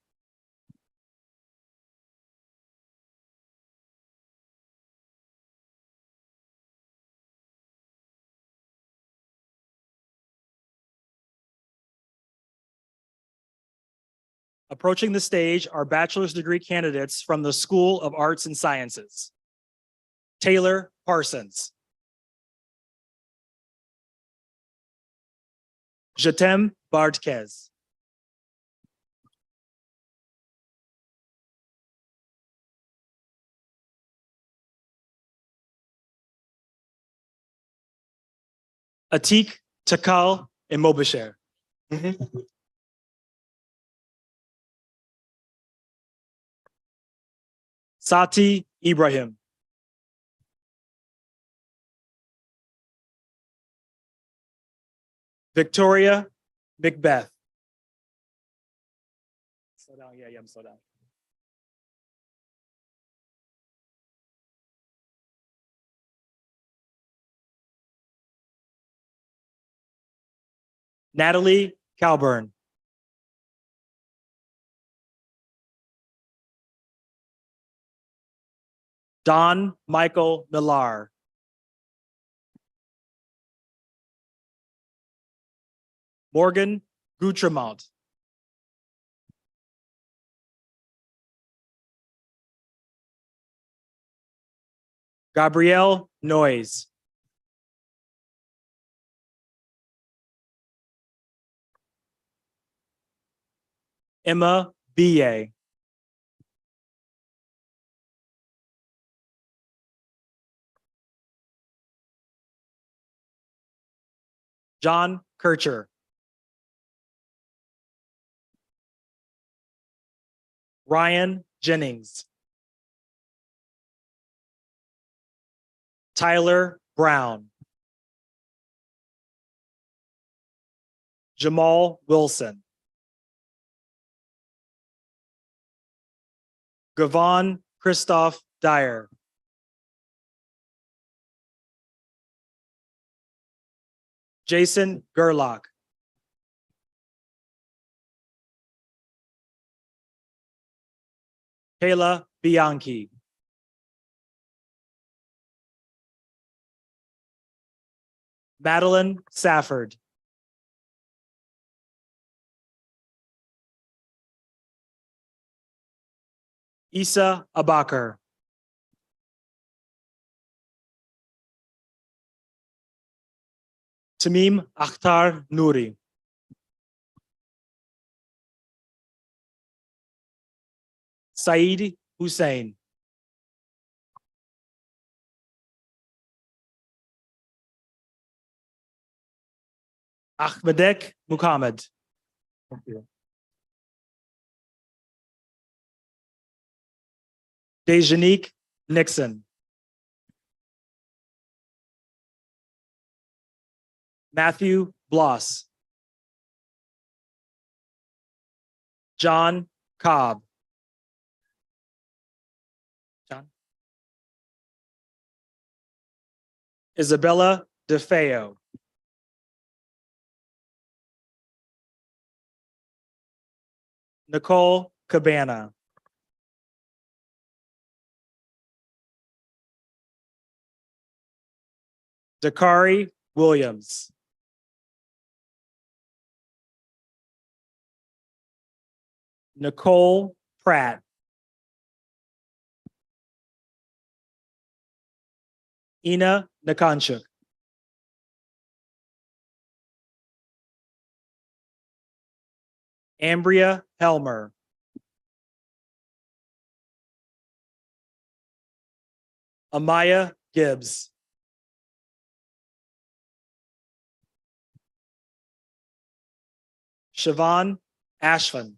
Approaching the stage are bachelor's degree candidates from the School of Arts and Sciences. Taylor Parsons. Jatem Bardquez. Atik Takal Imobasher. Sati Ibrahim. Victoria Macbeth. Slow down, yeah, slow down. Natalie Calburn. Don Michael Millar. Morgan Goutremont. Gabrielle Noyes. Emma B.A. John Kircher. Ryan Jennings. Tyler Brown. Jamal Wilson. Gavon Christoph Dyer. Jason Gerlach. Kayla Bianchi. Madeline Safford. Isa Abakar. Tamim Akhtar Nouri. Saeed Hussein. Ahmedek Muhammad. Dejanique Nixon. Matthew Bloss. John Cobb. John. Isabella DeFeo. Nicole Cabana. Dakari Williams. Nicole Pratt. Ina Nakanchuk. Ambria Helmer. Amaya Gibbs. Siobhan Ashland.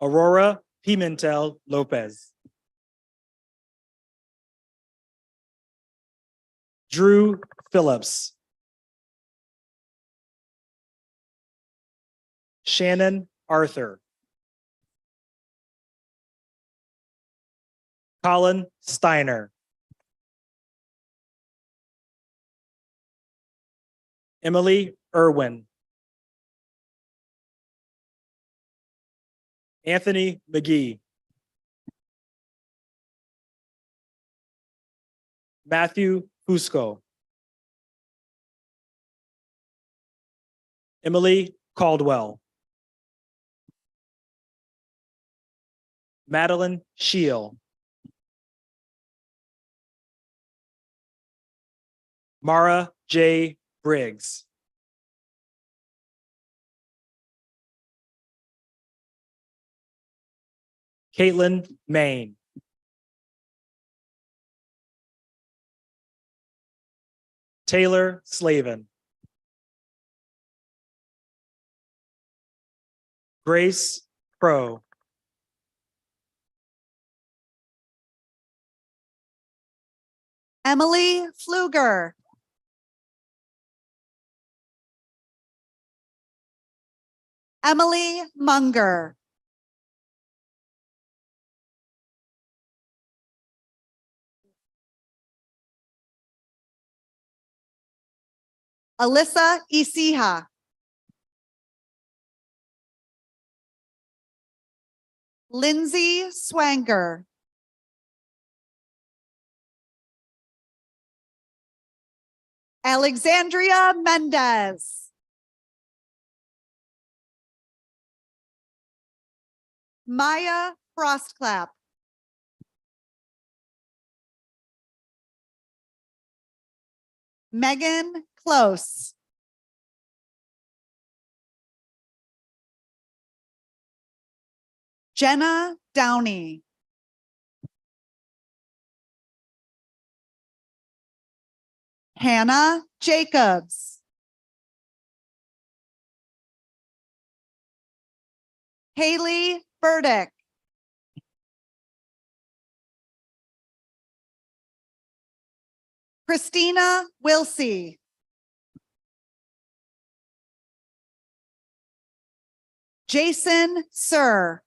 Aurora Pimentel Lopez. Drew Phillips. Shannon Arthur. Colin Steiner. Emily Irwin. Anthony McGee. Matthew Fusco. Emily Caldwell. Madeline Scheel. Mara J. Briggs. Caitlin Main. Taylor Slavin. Grace Crow. Emily Pfluger. Emily Munger. Alyssa Isiha. Lindsay Swanger. Alexandria Mendez. Maya Frostclap. Megan Close. Jenna Downey. Hannah Jacobs. Haley Burdick. Christina Wilsey. Jason Sir.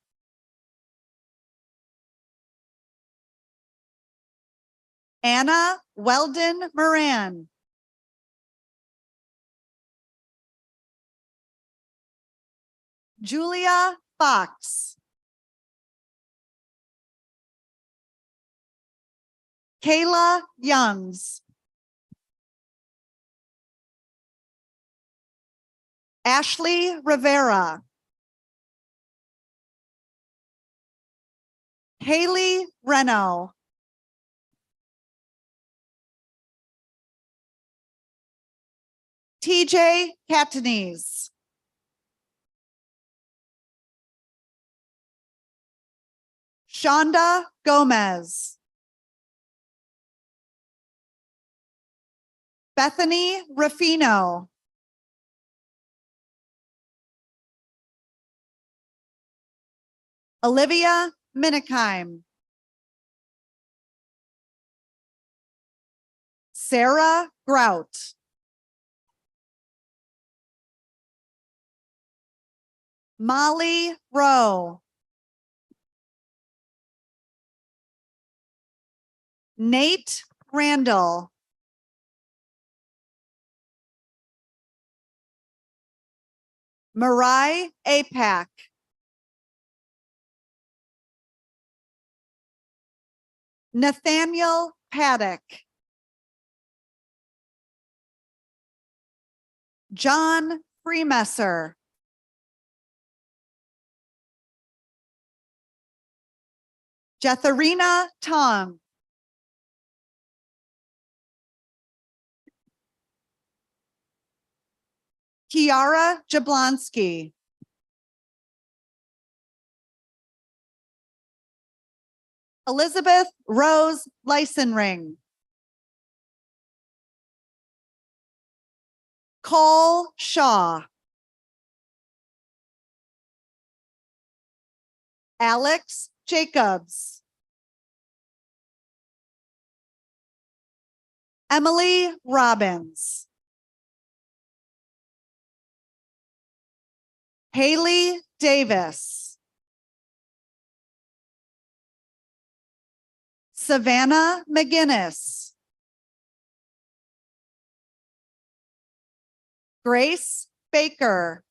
Anna Weldon Moran. Julia Fox. Kayla Youngs. Ashley Rivera. Haley Reno. TJ Catanese. Shonda Gomez. Bethany Rafino. Olivia Minikheim. Sarah Grout. Molly Rowe. Nate Randall. Mariah Apak. Nathaniel Paddock. John Freemesser. Jetharina Tong. Kiara Jablonski. Elizabeth Rose Leisenring. Cole Shaw. Alex Jacobs. Emily Robbins. Haley Davis. Savannah McGinnis. Grace Baker.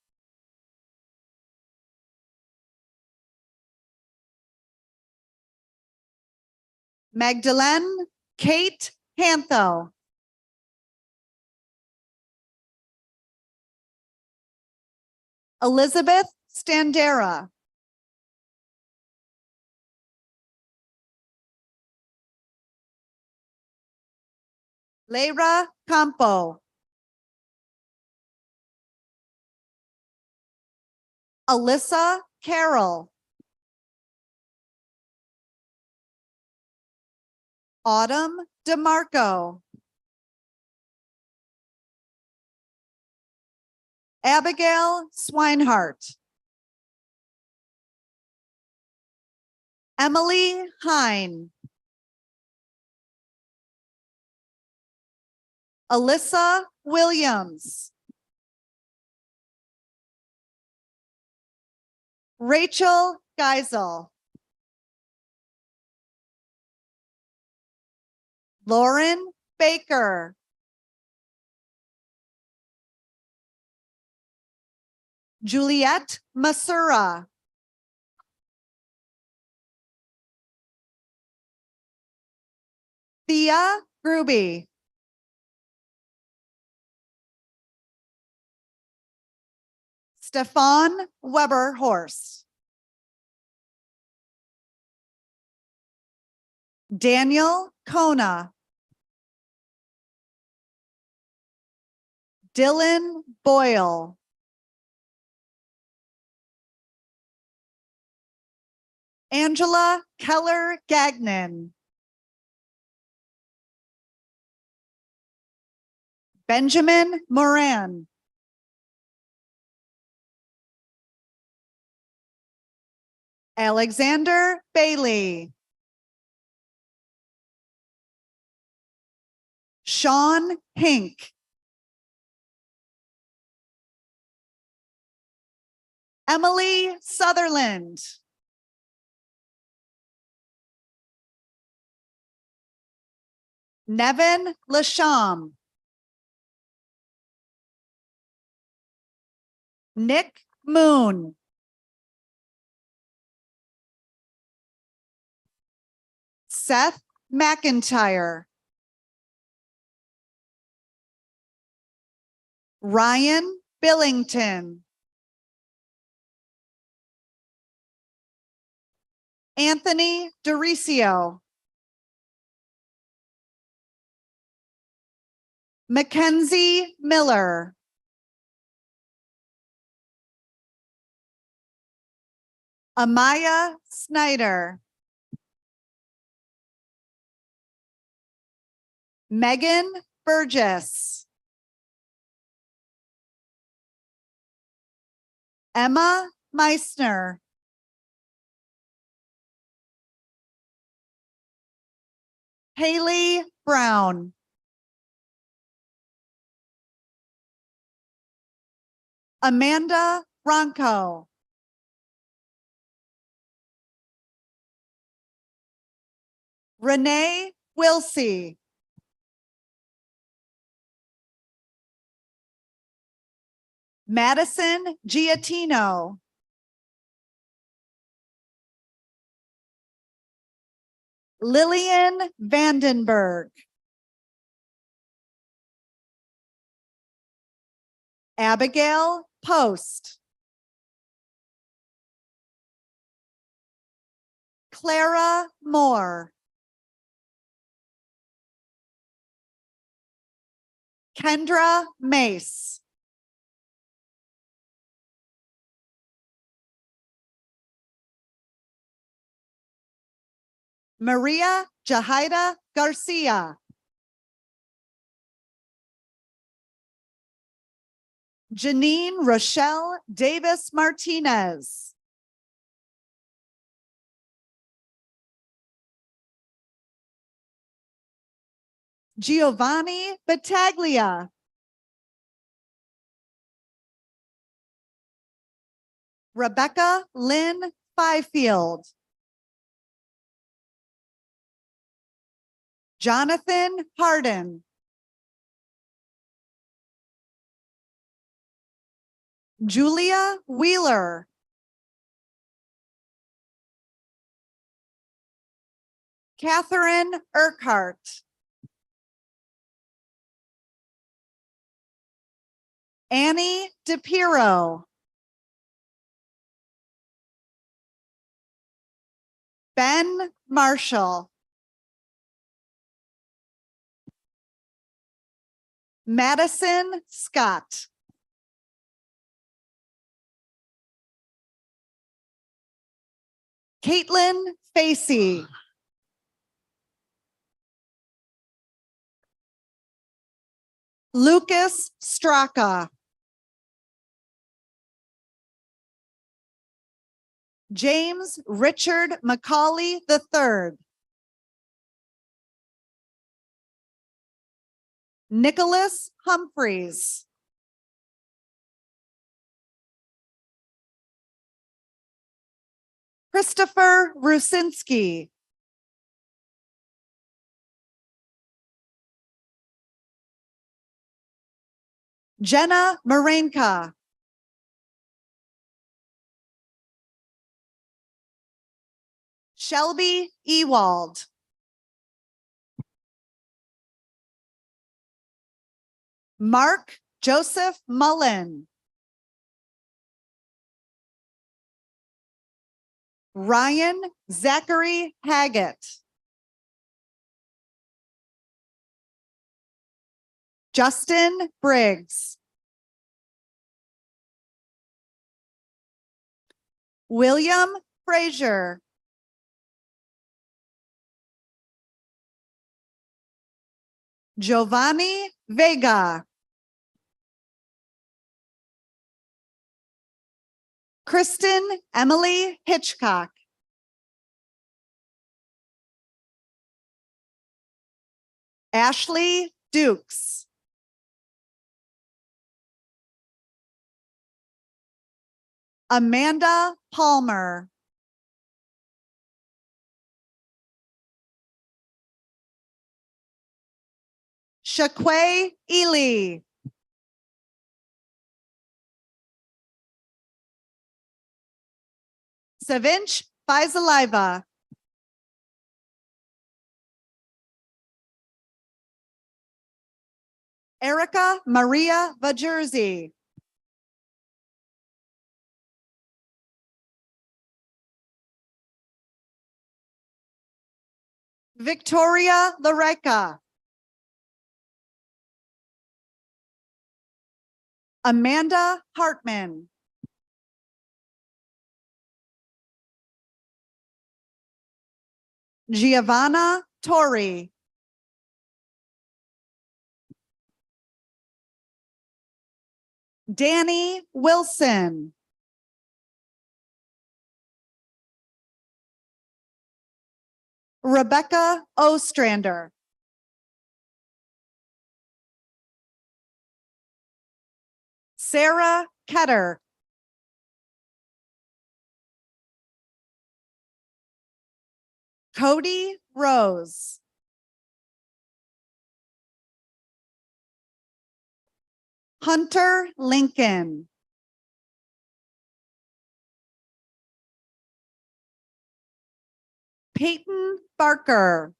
Magdalene Kate Hantho. Elizabeth Standera. Leira Campo. Alyssa Carroll. Autumn DeMarco. Abigail Swinehart. Emily Hine. Alyssa Williams. Rachel Geisel. Lauren Baker. Juliette Masura. Thea Gruby. Stefan Weber Horse. Daniel Kona. Dylan Boyle. Angela Keller Gagnon. Benjamin Moran. Alexander Bailey. Sean Hink. Emily Sutherland. Nevin Lasham. Nick Moon. Seth McIntyre. Ryan Billington. Anthony Doricio. Mackenzie Miller. Amaya Snyder. Megan Burgess. Emma Meissner. Haley Brown. Amanda Ronco. Renee Wilsey. Madison Giatino. Lillian Vandenberg. Abigail Post. Clara Moore. Kendra Mace. Maria Jahida Garcia. Janine Rochelle Davis Martinez. Giovanni Battaglia. Rebecca Lynn Fifield. Jonathan Harden. Julia Wheeler. Catherine Urquhart. Annie DePiro. Ben Marshall. Madison Scott. Caitlin Facey. Lucas Straka. James Richard Macaulay III. Nicholas Humphreys. Christopher Rusinski. Jenna Marenka. Shelby Ewald. Mark Joseph Mullen. Ryan Zachary Haggett. Justin Briggs. William Frazier. Giovanni Vega. Kristen Emily Hitchcock. Ashley Dukes. Amanda Palmer. Shaquay Ely. Savinch Faisaliva. Erica Maria Vajerzi. Victoria Lareca. Amanda Hartman. Giovanna Torrey. Danny Wilson. Rebecca Ostrander. Sarah Ketter. Cody Rose. Hunter Lincoln. Peyton Barker.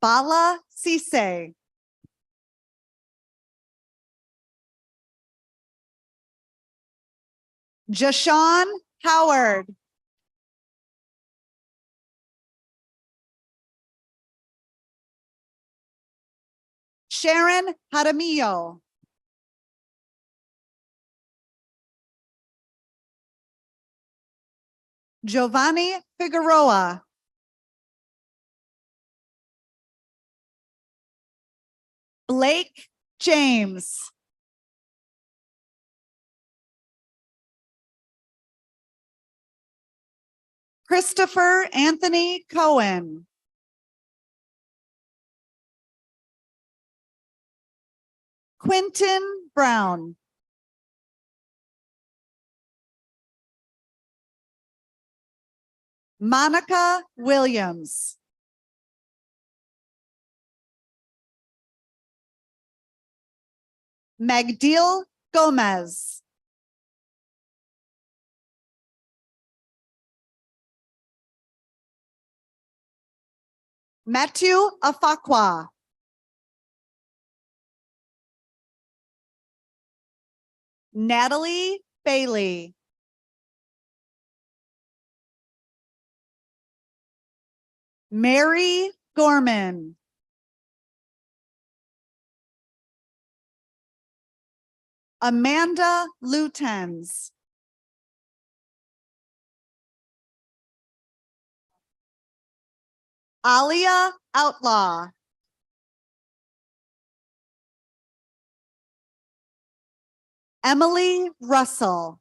Bala Sise. Jashawn Howard. Sharon Jaramillo. Giovanni Figueroa. Blake James. Christopher Anthony Cohen. Quentin Brown. Monica Williams. Magdiel Gomez. Matthew Afakwa. Natalie Bailey. Mary Gorman. Amanda Lutens. Alia Outlaw. Emily Russell.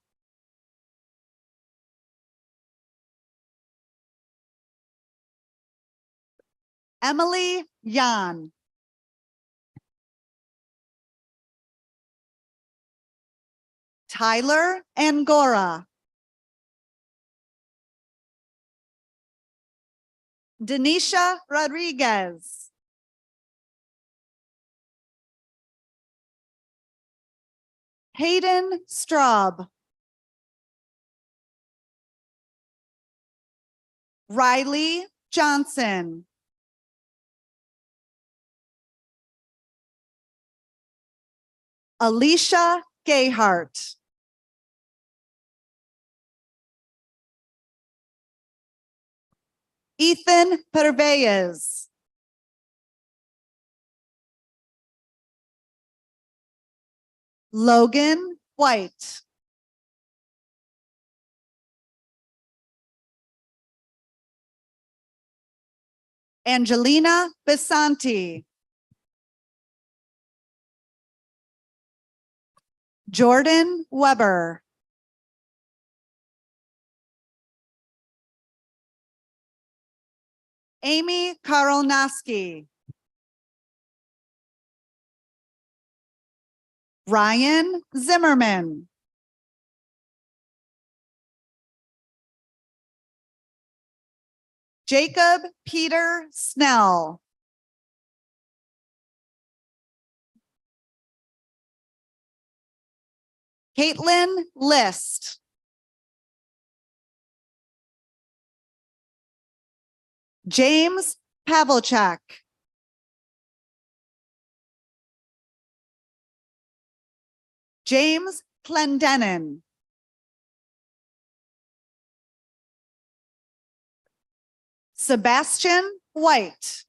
Emily Yan. Tyler Angora. Denisha Rodriguez. Hayden Straub. Riley Johnson. Alicia Gayhart. Ethan Pervez. Logan White. Angelina Besanti. Jordan Weber. Amy Karolnaski. Ryan Zimmerman. Jacob Peter Snell. Caitlin List. James Pavlicek. James Clendenin. Sebastian White.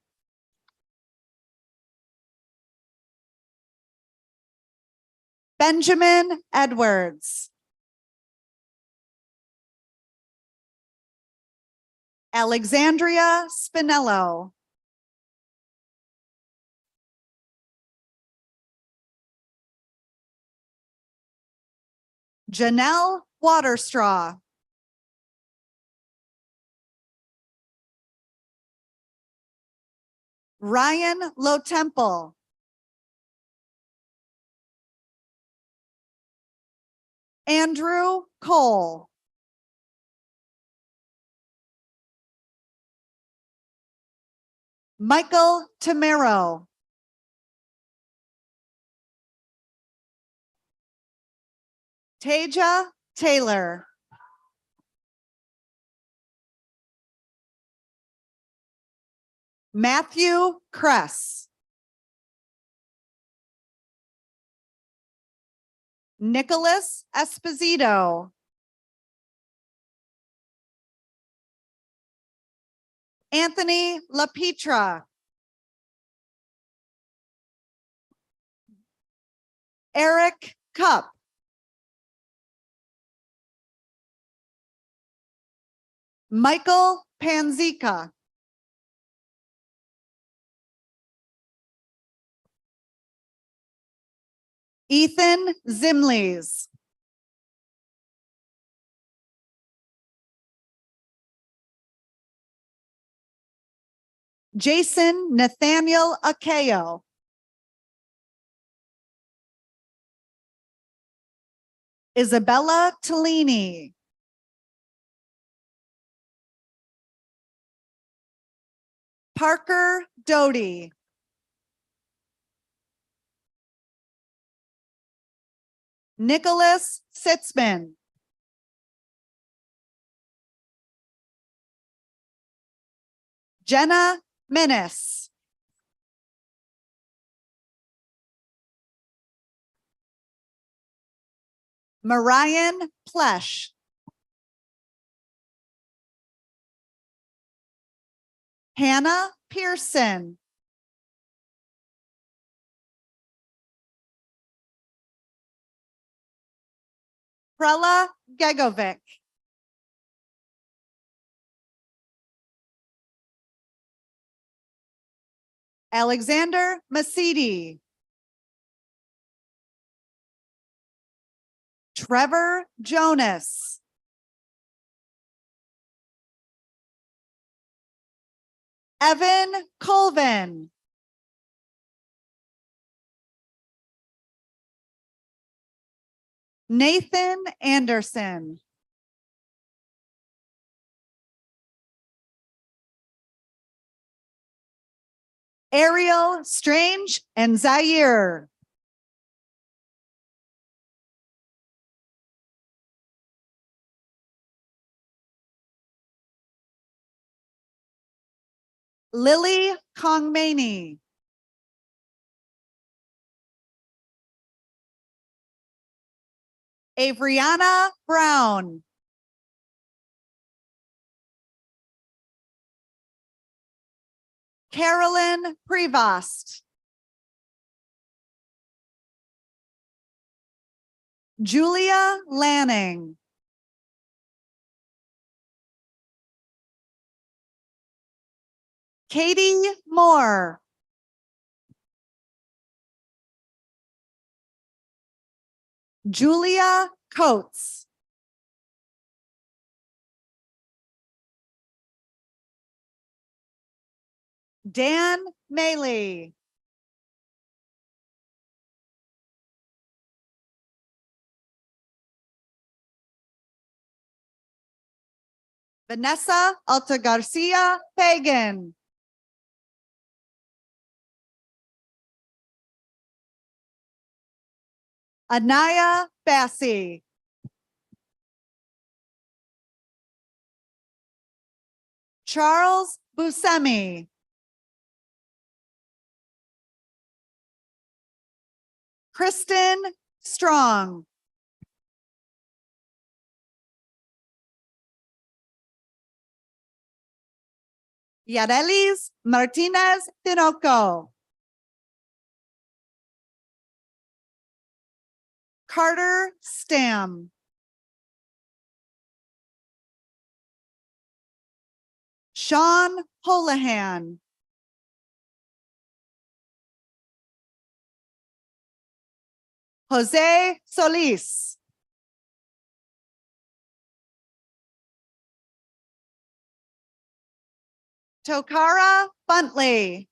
Benjamin Edwards. Alexandria Spinello. Janelle Waterstraw. Ryan Lotemple. Andrew Cole. Michael Tamero. Taja Taylor. Matthew Kress. Nicholas Esposito. Anthony LaPetra. Eric Cup. Michael Panzica. Ethan Zimleys. Jason Nathaniel Akeo. Isabella Tellini. Parker Doty. Nicholas Sitzman. Jenna Minnis. Marian Plesh. Hannah Pearson. Prella Gegovic. Alexander Masidi. Trevor Jonas. Evan Colvin. Nathan Anderson. Ariel Strange and Zaire. Lily Kongmani. Avriana Brown. Carolyn Prevost. Julia Lanning. Katie Moore. Julia Coates. Dan Maley. Vanessa Alta Garcia Fagan. Anaya Bassi. Charles Buscemi. Kristen Strong. Yarelis Martinez Tinoco. Carter Stam. Sean Holohan. Jose Solis. Tokara Buntley.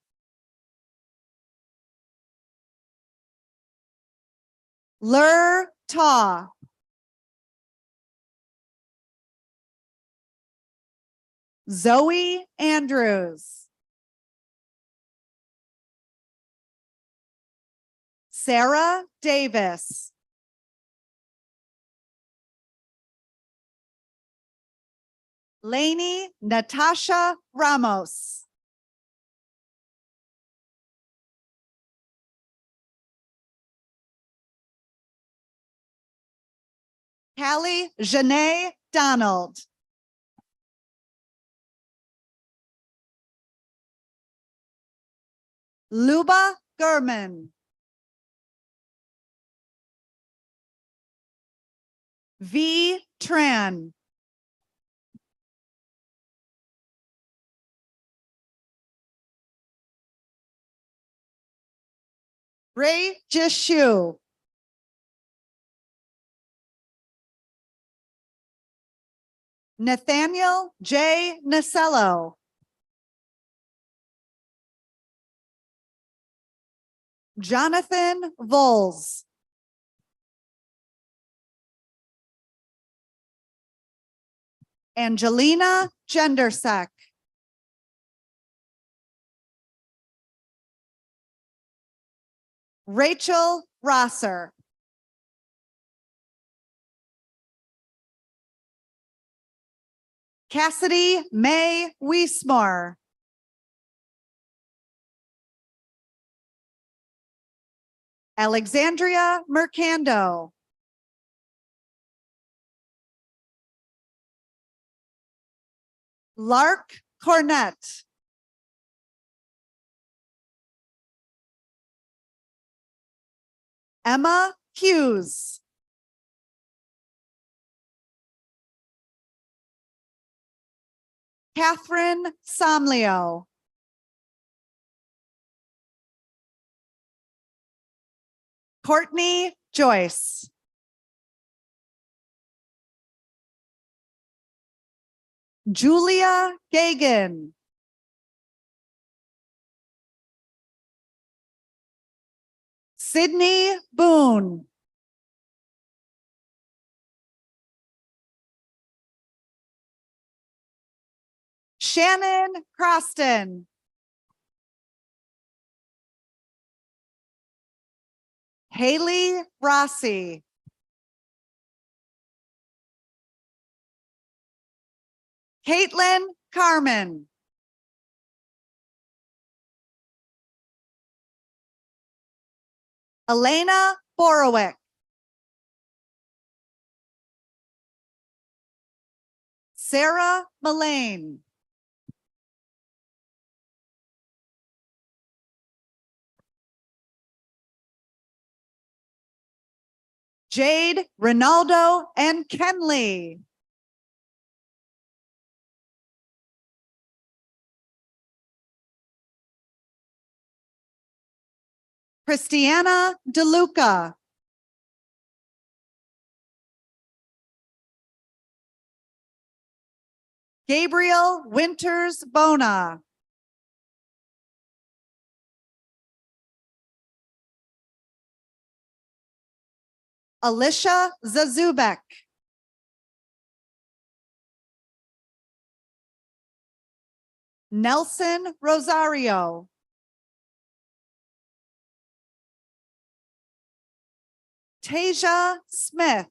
Lur Ta. Zoe Andrews. Sarah Davis. Lainey Natasha Ramos. Callie Janae Donald. Luba Gurman. V. Tran. Ray Jishu. Nathaniel J. Nasello. Jonathan Vols. Angelina Gendersek. Rachel Rosser. Cassidy May Wiesmore. Alexandria Mercando. Lark Cornett. Emma Hughes. Catherine Somlio. Courtney Joyce. Julia Gagan. Sydney Boone. Shannon Croston. Haley Rossi. Caitlin Carmen. Elena Borowick. Sarah Mullane. Jade, Ronaldo, and Kenley. Christiana DeLuca. Gabriel Winters Bona. Alicia Zazubek. Nelson Rosario. Tasia Smith.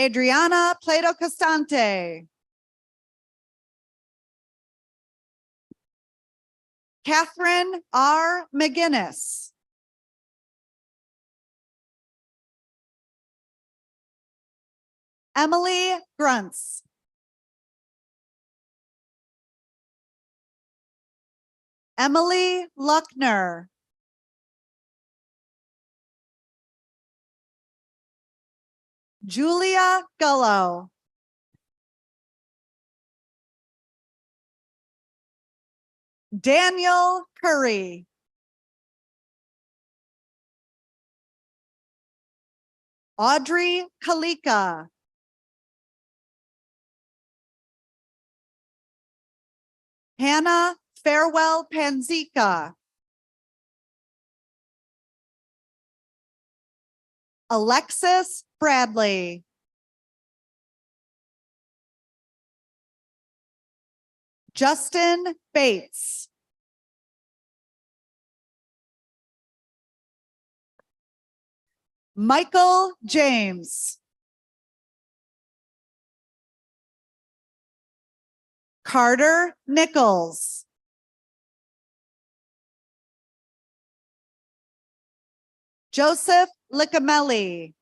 Adriana Plato Costante. Catherine R. McGinnis. Emily Gruntz. Emily Luckner. Julia Gullo. Daniel Curry. Audrey Kalika. Hannah Farewell Panzika. Alexis Bradley. Justin Bates. Michael James. Carter Nichols. Joseph Licamelli.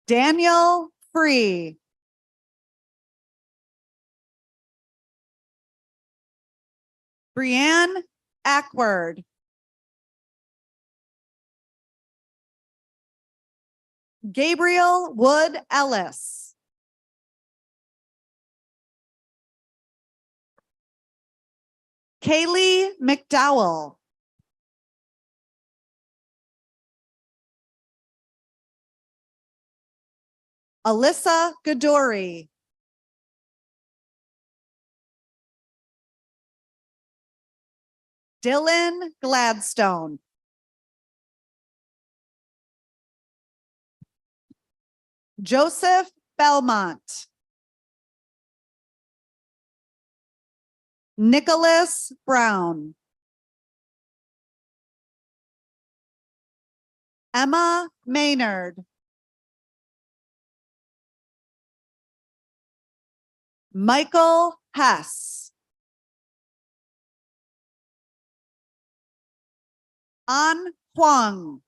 Daniel Free. Brianne Ackward. Gabriel Wood Ellis. Kaylee McDowell. Alyssa Gadori. Dylan Gladstone. Joseph Belmont. Nicholas Brown. Emma Maynard. Michael Hess. An Huang.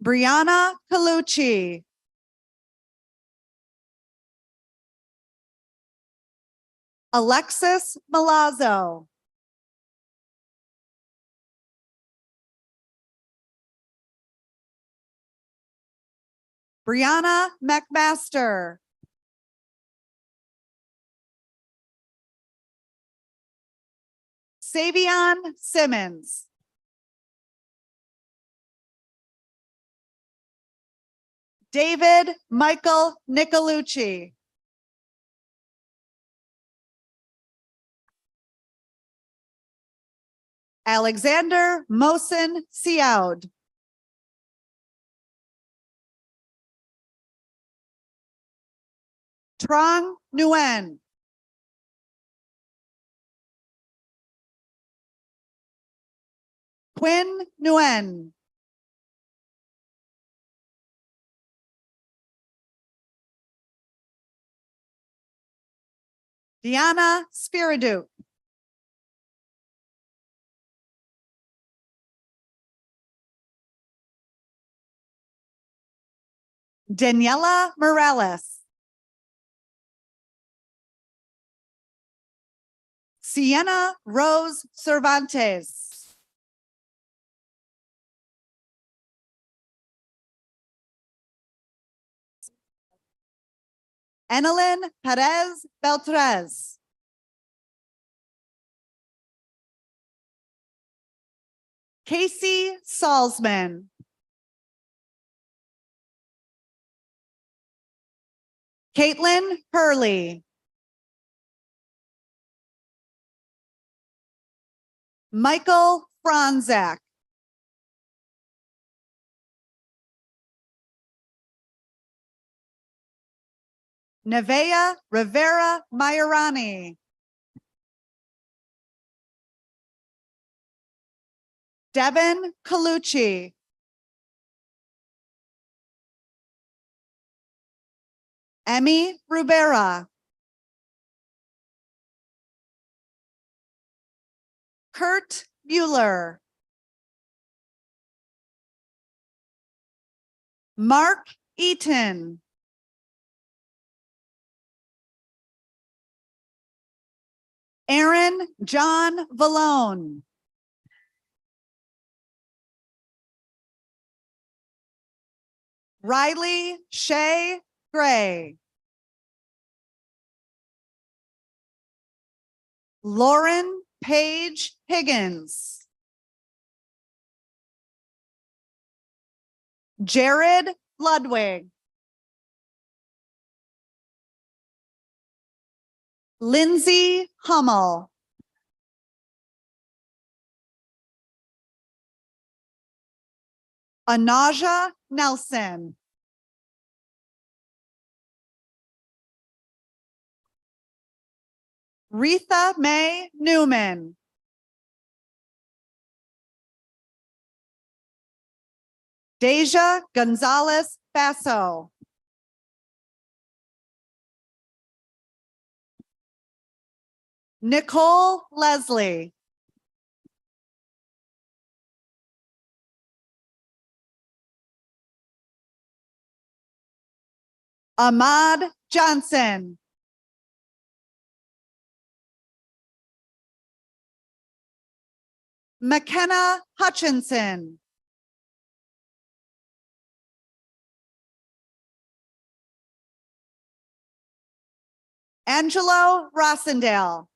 Brianna Colucci. Alexis Malazzo. Brianna McMaster. Savion Simmons. David Michael Nicolucci. Alexander Mosin Siaud. Trong Nguyen. Quinn Nguyen. Diana Spiridu. Daniela Morales. Sienna Rose Cervantes. Enelyn Perez Beltrez. Casey Salzman. Caitlin Hurley. Michael Franzak. Nevea Rivera Mayarani. Devin Colucci. Emmy Rubera. Kurt Mueller. Mark Eaton. Aaron John Vallone. Riley Shay Gray. Lauren Paige Higgins. Jared Ludwig. Lindsay Hummel. Anaja Nelson. Retha May Newman. Deja Gonzalez Basso. Nicole Leslie. Ahmad Johnson. McKenna Hutchinson. Angelo Rossendale.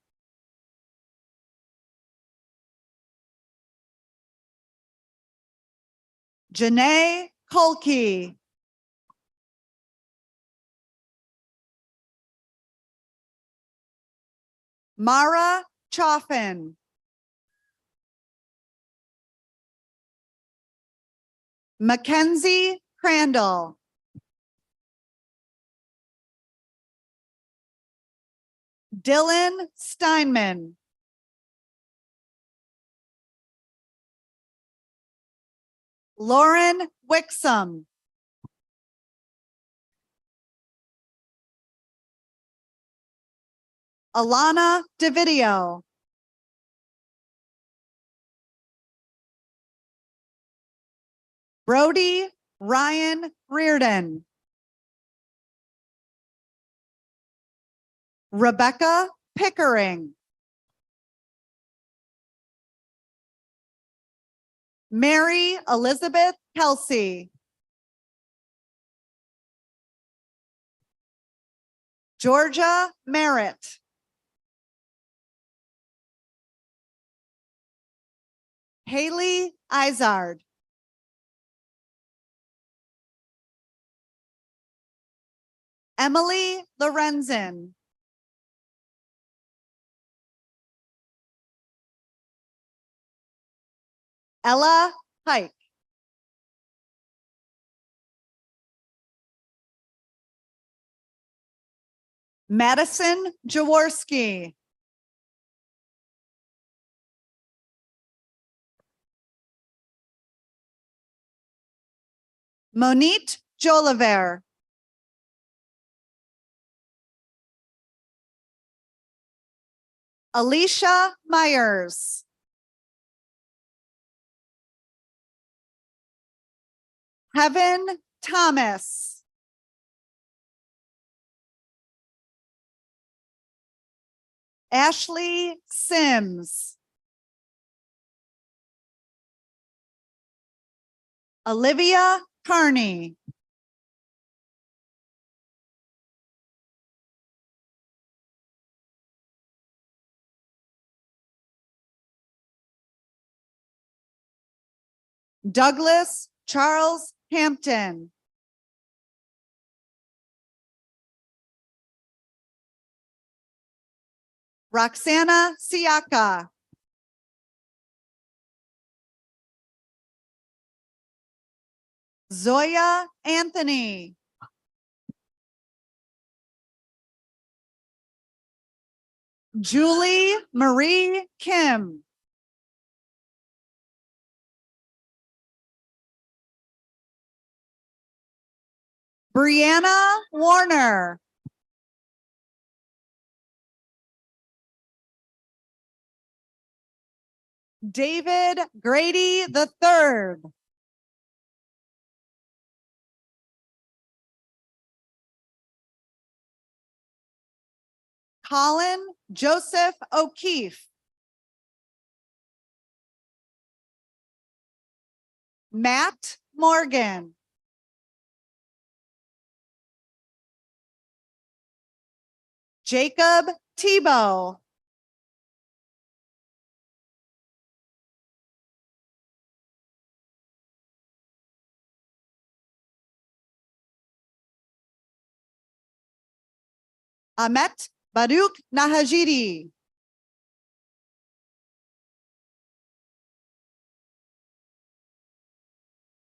Janae Kolke. Mara Chaffin. Mackenzie Crandall. Dylan Steinman. Lauren Wixom. Alana DeVideo. Brody Ryan Reardon. Rebecca Pickering. Mary Elizabeth Kelsey. Georgia Merritt. Haley Izard. Emily Lorenzen. Ella Pike. Madison Jaworski. Monit Joliver. Alicia Myers. Heaven Thomas. Ashley Sims. Olivia Carney. Douglas Charles Hampton. Roxana Siaka. Zoya Anthony. Julie Marie Kim. Brianna Warner. David Grady III. Colin Joseph O'Keefe. Matt Morgan. Jacob Tebow. Amet Baruch Nahajiri.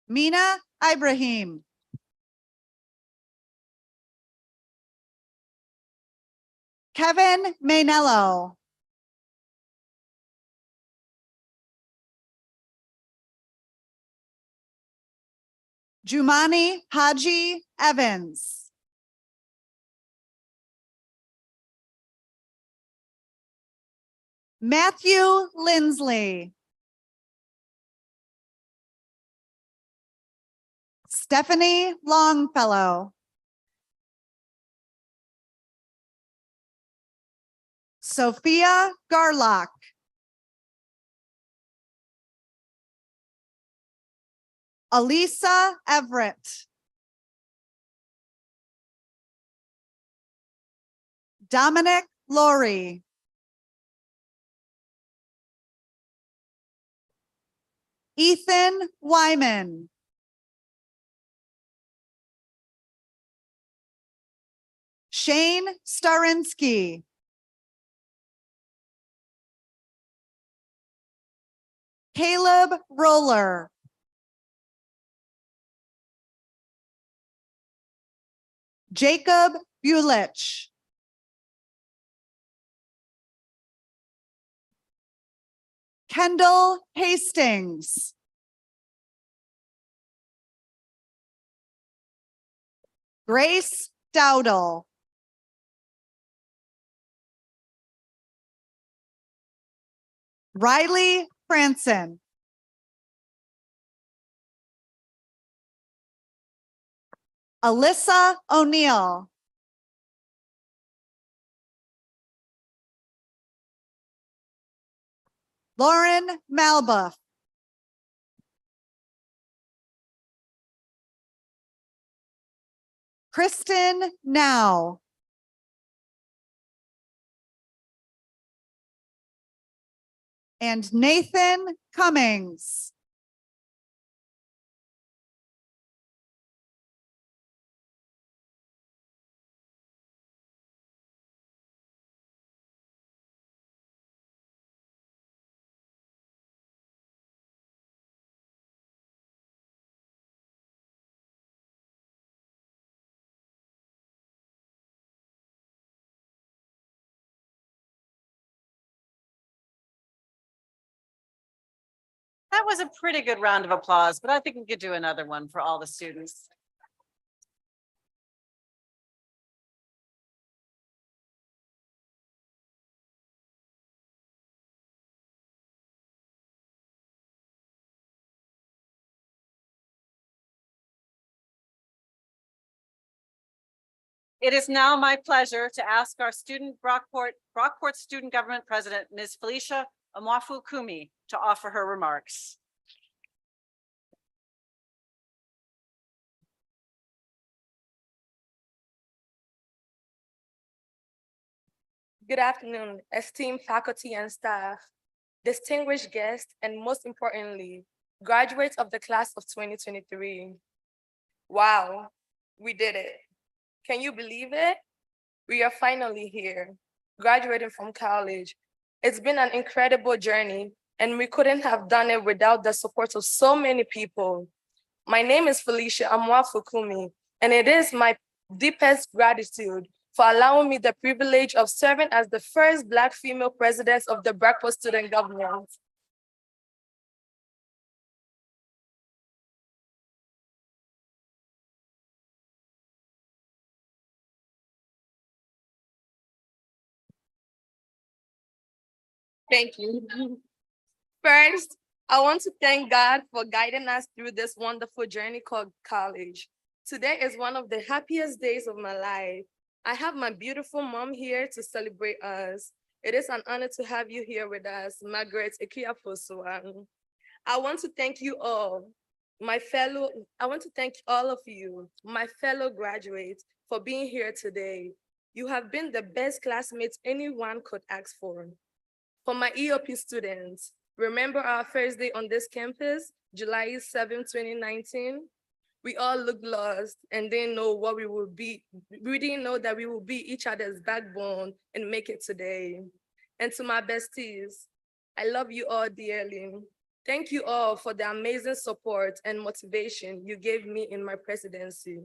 Mina Ibrahim. Kevin Mainello. Jumani Haji Evans. Matthew Lindsley. Stephanie Longfellow. Sophia Garlock. Alisa Everett. Dominic Laurie. Ethan Wyman. Shane Starinsky. Caleb Roller. Jacob Bulich. Kendall Hastings. Grace Dowdle. Riley Franson. Alyssa O'Neill. Lauren Malbuff. Kristen Now. And Nathan Cummings. That was a pretty good round of applause, but I think we could do another one for all the students. It is now my pleasure to ask our Brockport Student Government President, Ms. Felicia Amwafu Kumi, to offer her remarks. Good afternoon, esteemed faculty and staff, distinguished guests, and most importantly, graduates of the class of 2023. Wow, we did it. Can you believe it? We are finally here, graduating from college. It's been an incredible journey, and we couldn't have done it without the support of so many people. My name is Felicia Amwa Fukumi, and it is my deepest gratitude for allowing me the privilege of serving as the first Black female president of the Brockport Student Government. Thank you. First, I want to thank God for guiding us through this wonderful journey called college. Today is one of the happiest days of my life. I have my beautiful mom here to celebrate us. It is an honor to have you here with us, Margaret Ekiaposua. I want to thank you all, I want to thank all of you, my fellow graduates, for being here today. You have been the best classmates anyone could ask for. For my EOP students, remember our first day on this campus, July 7, 2019? We all looked lost and didn't know what we would be. We didn't know that we would be each other's backbone and make it today. And to my besties, I love you all dearly. Thank you all for the amazing support and motivation you gave me in my presidency.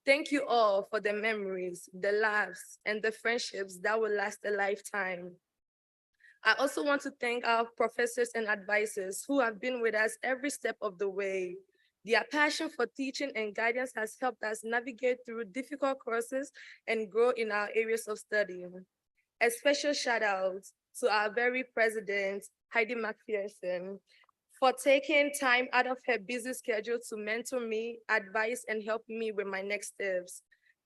Thank you all for the memories, the laughs, and the friendships that will last a lifetime. I also want to thank our professors and advisors who have been with us every step of the way. Their passion for teaching and guidance has helped us navigate through difficult courses and grow in our areas of study. A special shout out to our very president, Heidi McPherson, for taking time out of her busy schedule to mentor me, advise, and help me with my next steps.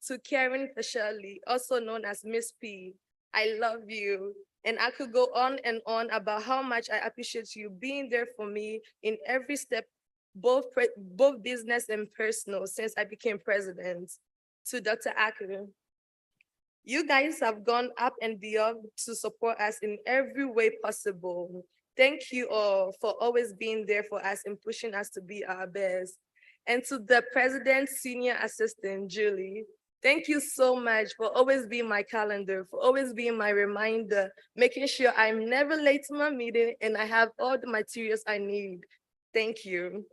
To Karen Shirley, also known as Miss P, I love you. And I could go on and on about how much I appreciate you being there for me in every step, both business and personal, since I became president. To Dr. Aku, you guys have gone up and beyond to support us in every way possible. Thank you all for always being there for us and pushing us to be our best. And to the president's senior assistant, Julie, thank you so much for always being my calendar, for always being my reminder, making sure I'm never late to my meeting and I have all the materials I need. Thank you.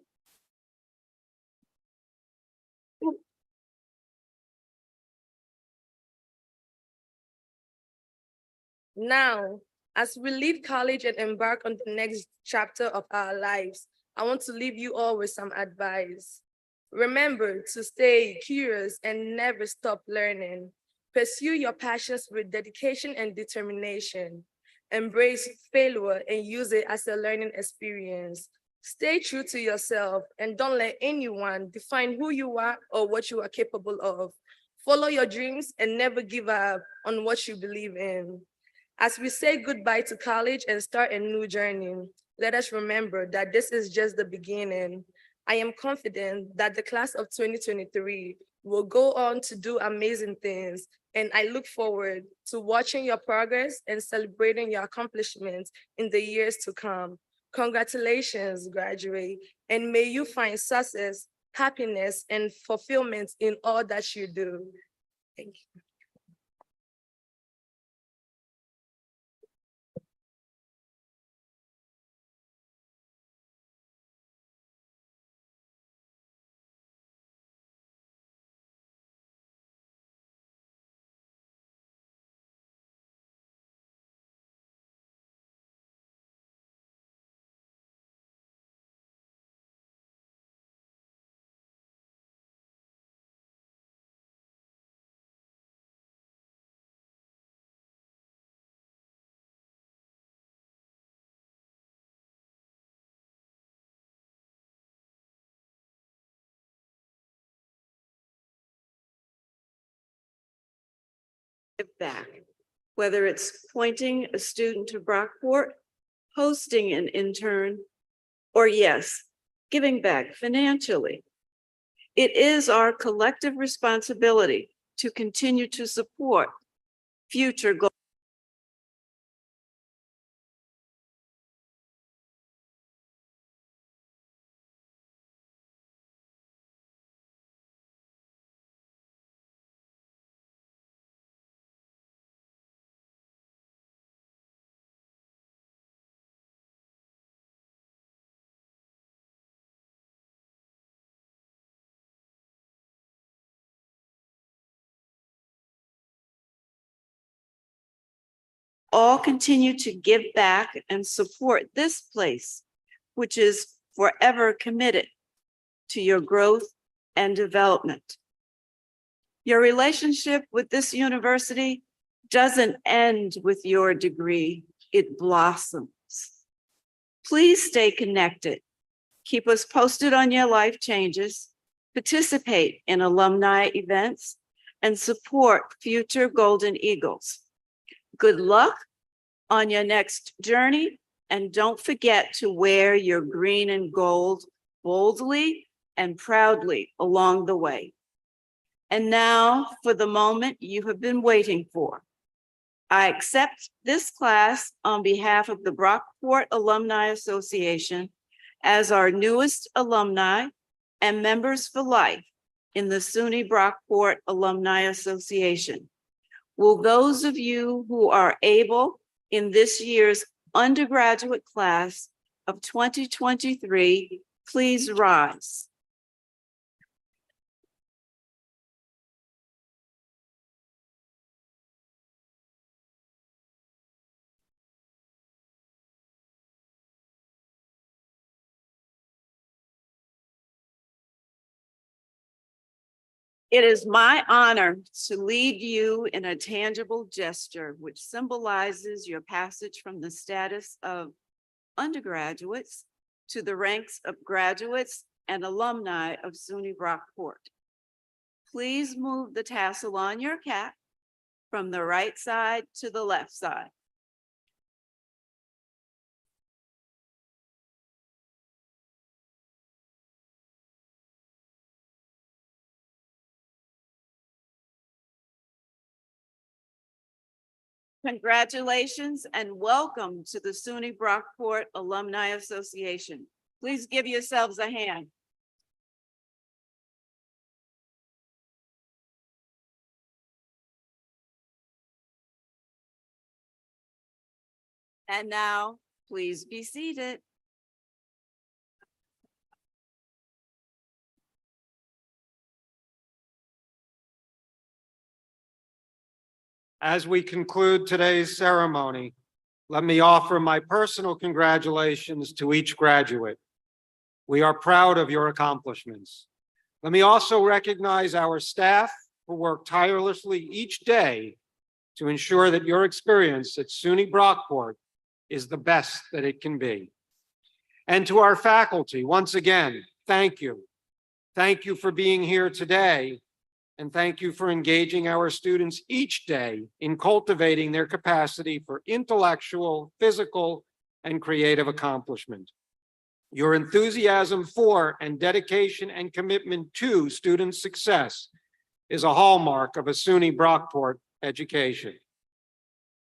Now, as we leave college and embark on the next chapter of our lives, I want to leave you all with some advice. Remember to stay curious and never stop learning. Pursue your passions with dedication and determination. Embrace failure and use it as a learning experience. Stay true to yourself and don't let anyone define who you are or what you are capable of. Follow your dreams and never give up on what you believe in. As we say goodbye to college and start a new journey, let us remember that this is just the beginning. I am confident that the class of 2023 will go on to do amazing things, and I look forward to watching your progress and celebrating your accomplishments in the years to come. Congratulations, graduate, and may you find success, happiness, and fulfillment in all that you do. Thank you. Give back, whether it's pointing a student to Brockport, hosting an intern, or yes, giving back financially. It is our collective responsibility to continue to support future goals. all continue to give back and support this place, which is forever committed to your growth and development. Your relationship with this university doesn't end with your degree, it blossoms. Please stay connected. Keep us posted on your life changes, participate in alumni events, and support future Golden Eagles. Good luck on your next journey, and don't forget to wear your green and gold boldly and proudly along the way. And now for the moment you have been waiting for. I accept this class on behalf of the Brockport Alumni Association as our newest alumni and members for life in the SUNY Brockport Alumni Association. Will those of you who are able in this year's undergraduate class of 2023, please rise. It is my honor to lead you in a tangible gesture which symbolizes your passage from the status of undergraduates to the ranks of graduates and alumni of SUNY Brockport. Please move the tassel on your cap from the right side to the left side. Congratulations and welcome to the SUNY Brockport Alumni Association. Please give yourselves a hand. And now, please be seated. As we conclude today's ceremony, let me offer my personal congratulations to each graduate. We are proud of your accomplishments. Let me also recognize our staff who work tirelessly each day to ensure that your experience at SUNY Brockport is the best that it can be. And to our faculty, once again, thank you. Thank you for being here today. And thank you for engaging our students each day in cultivating their capacity for intellectual, physical, and creative accomplishment. Your enthusiasm for and dedication and commitment to student success is a hallmark of a SUNY Brockport education.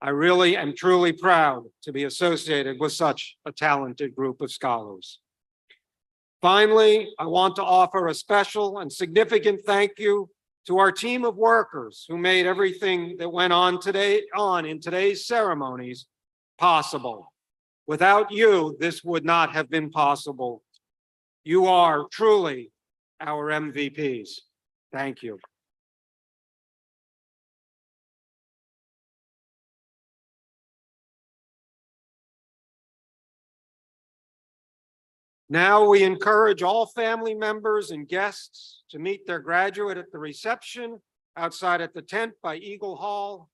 I really am truly proud to be associated with such a talented group of scholars. Finally, I want to offer a special and significant thank you to our team of workers who made everything that went on in today's ceremonies possible. Without you, this would not have been possible. You are truly our MVPs. Thank you. Now we encourage all family members and guests to meet their graduate at the reception outside at the tent by Eagle Hall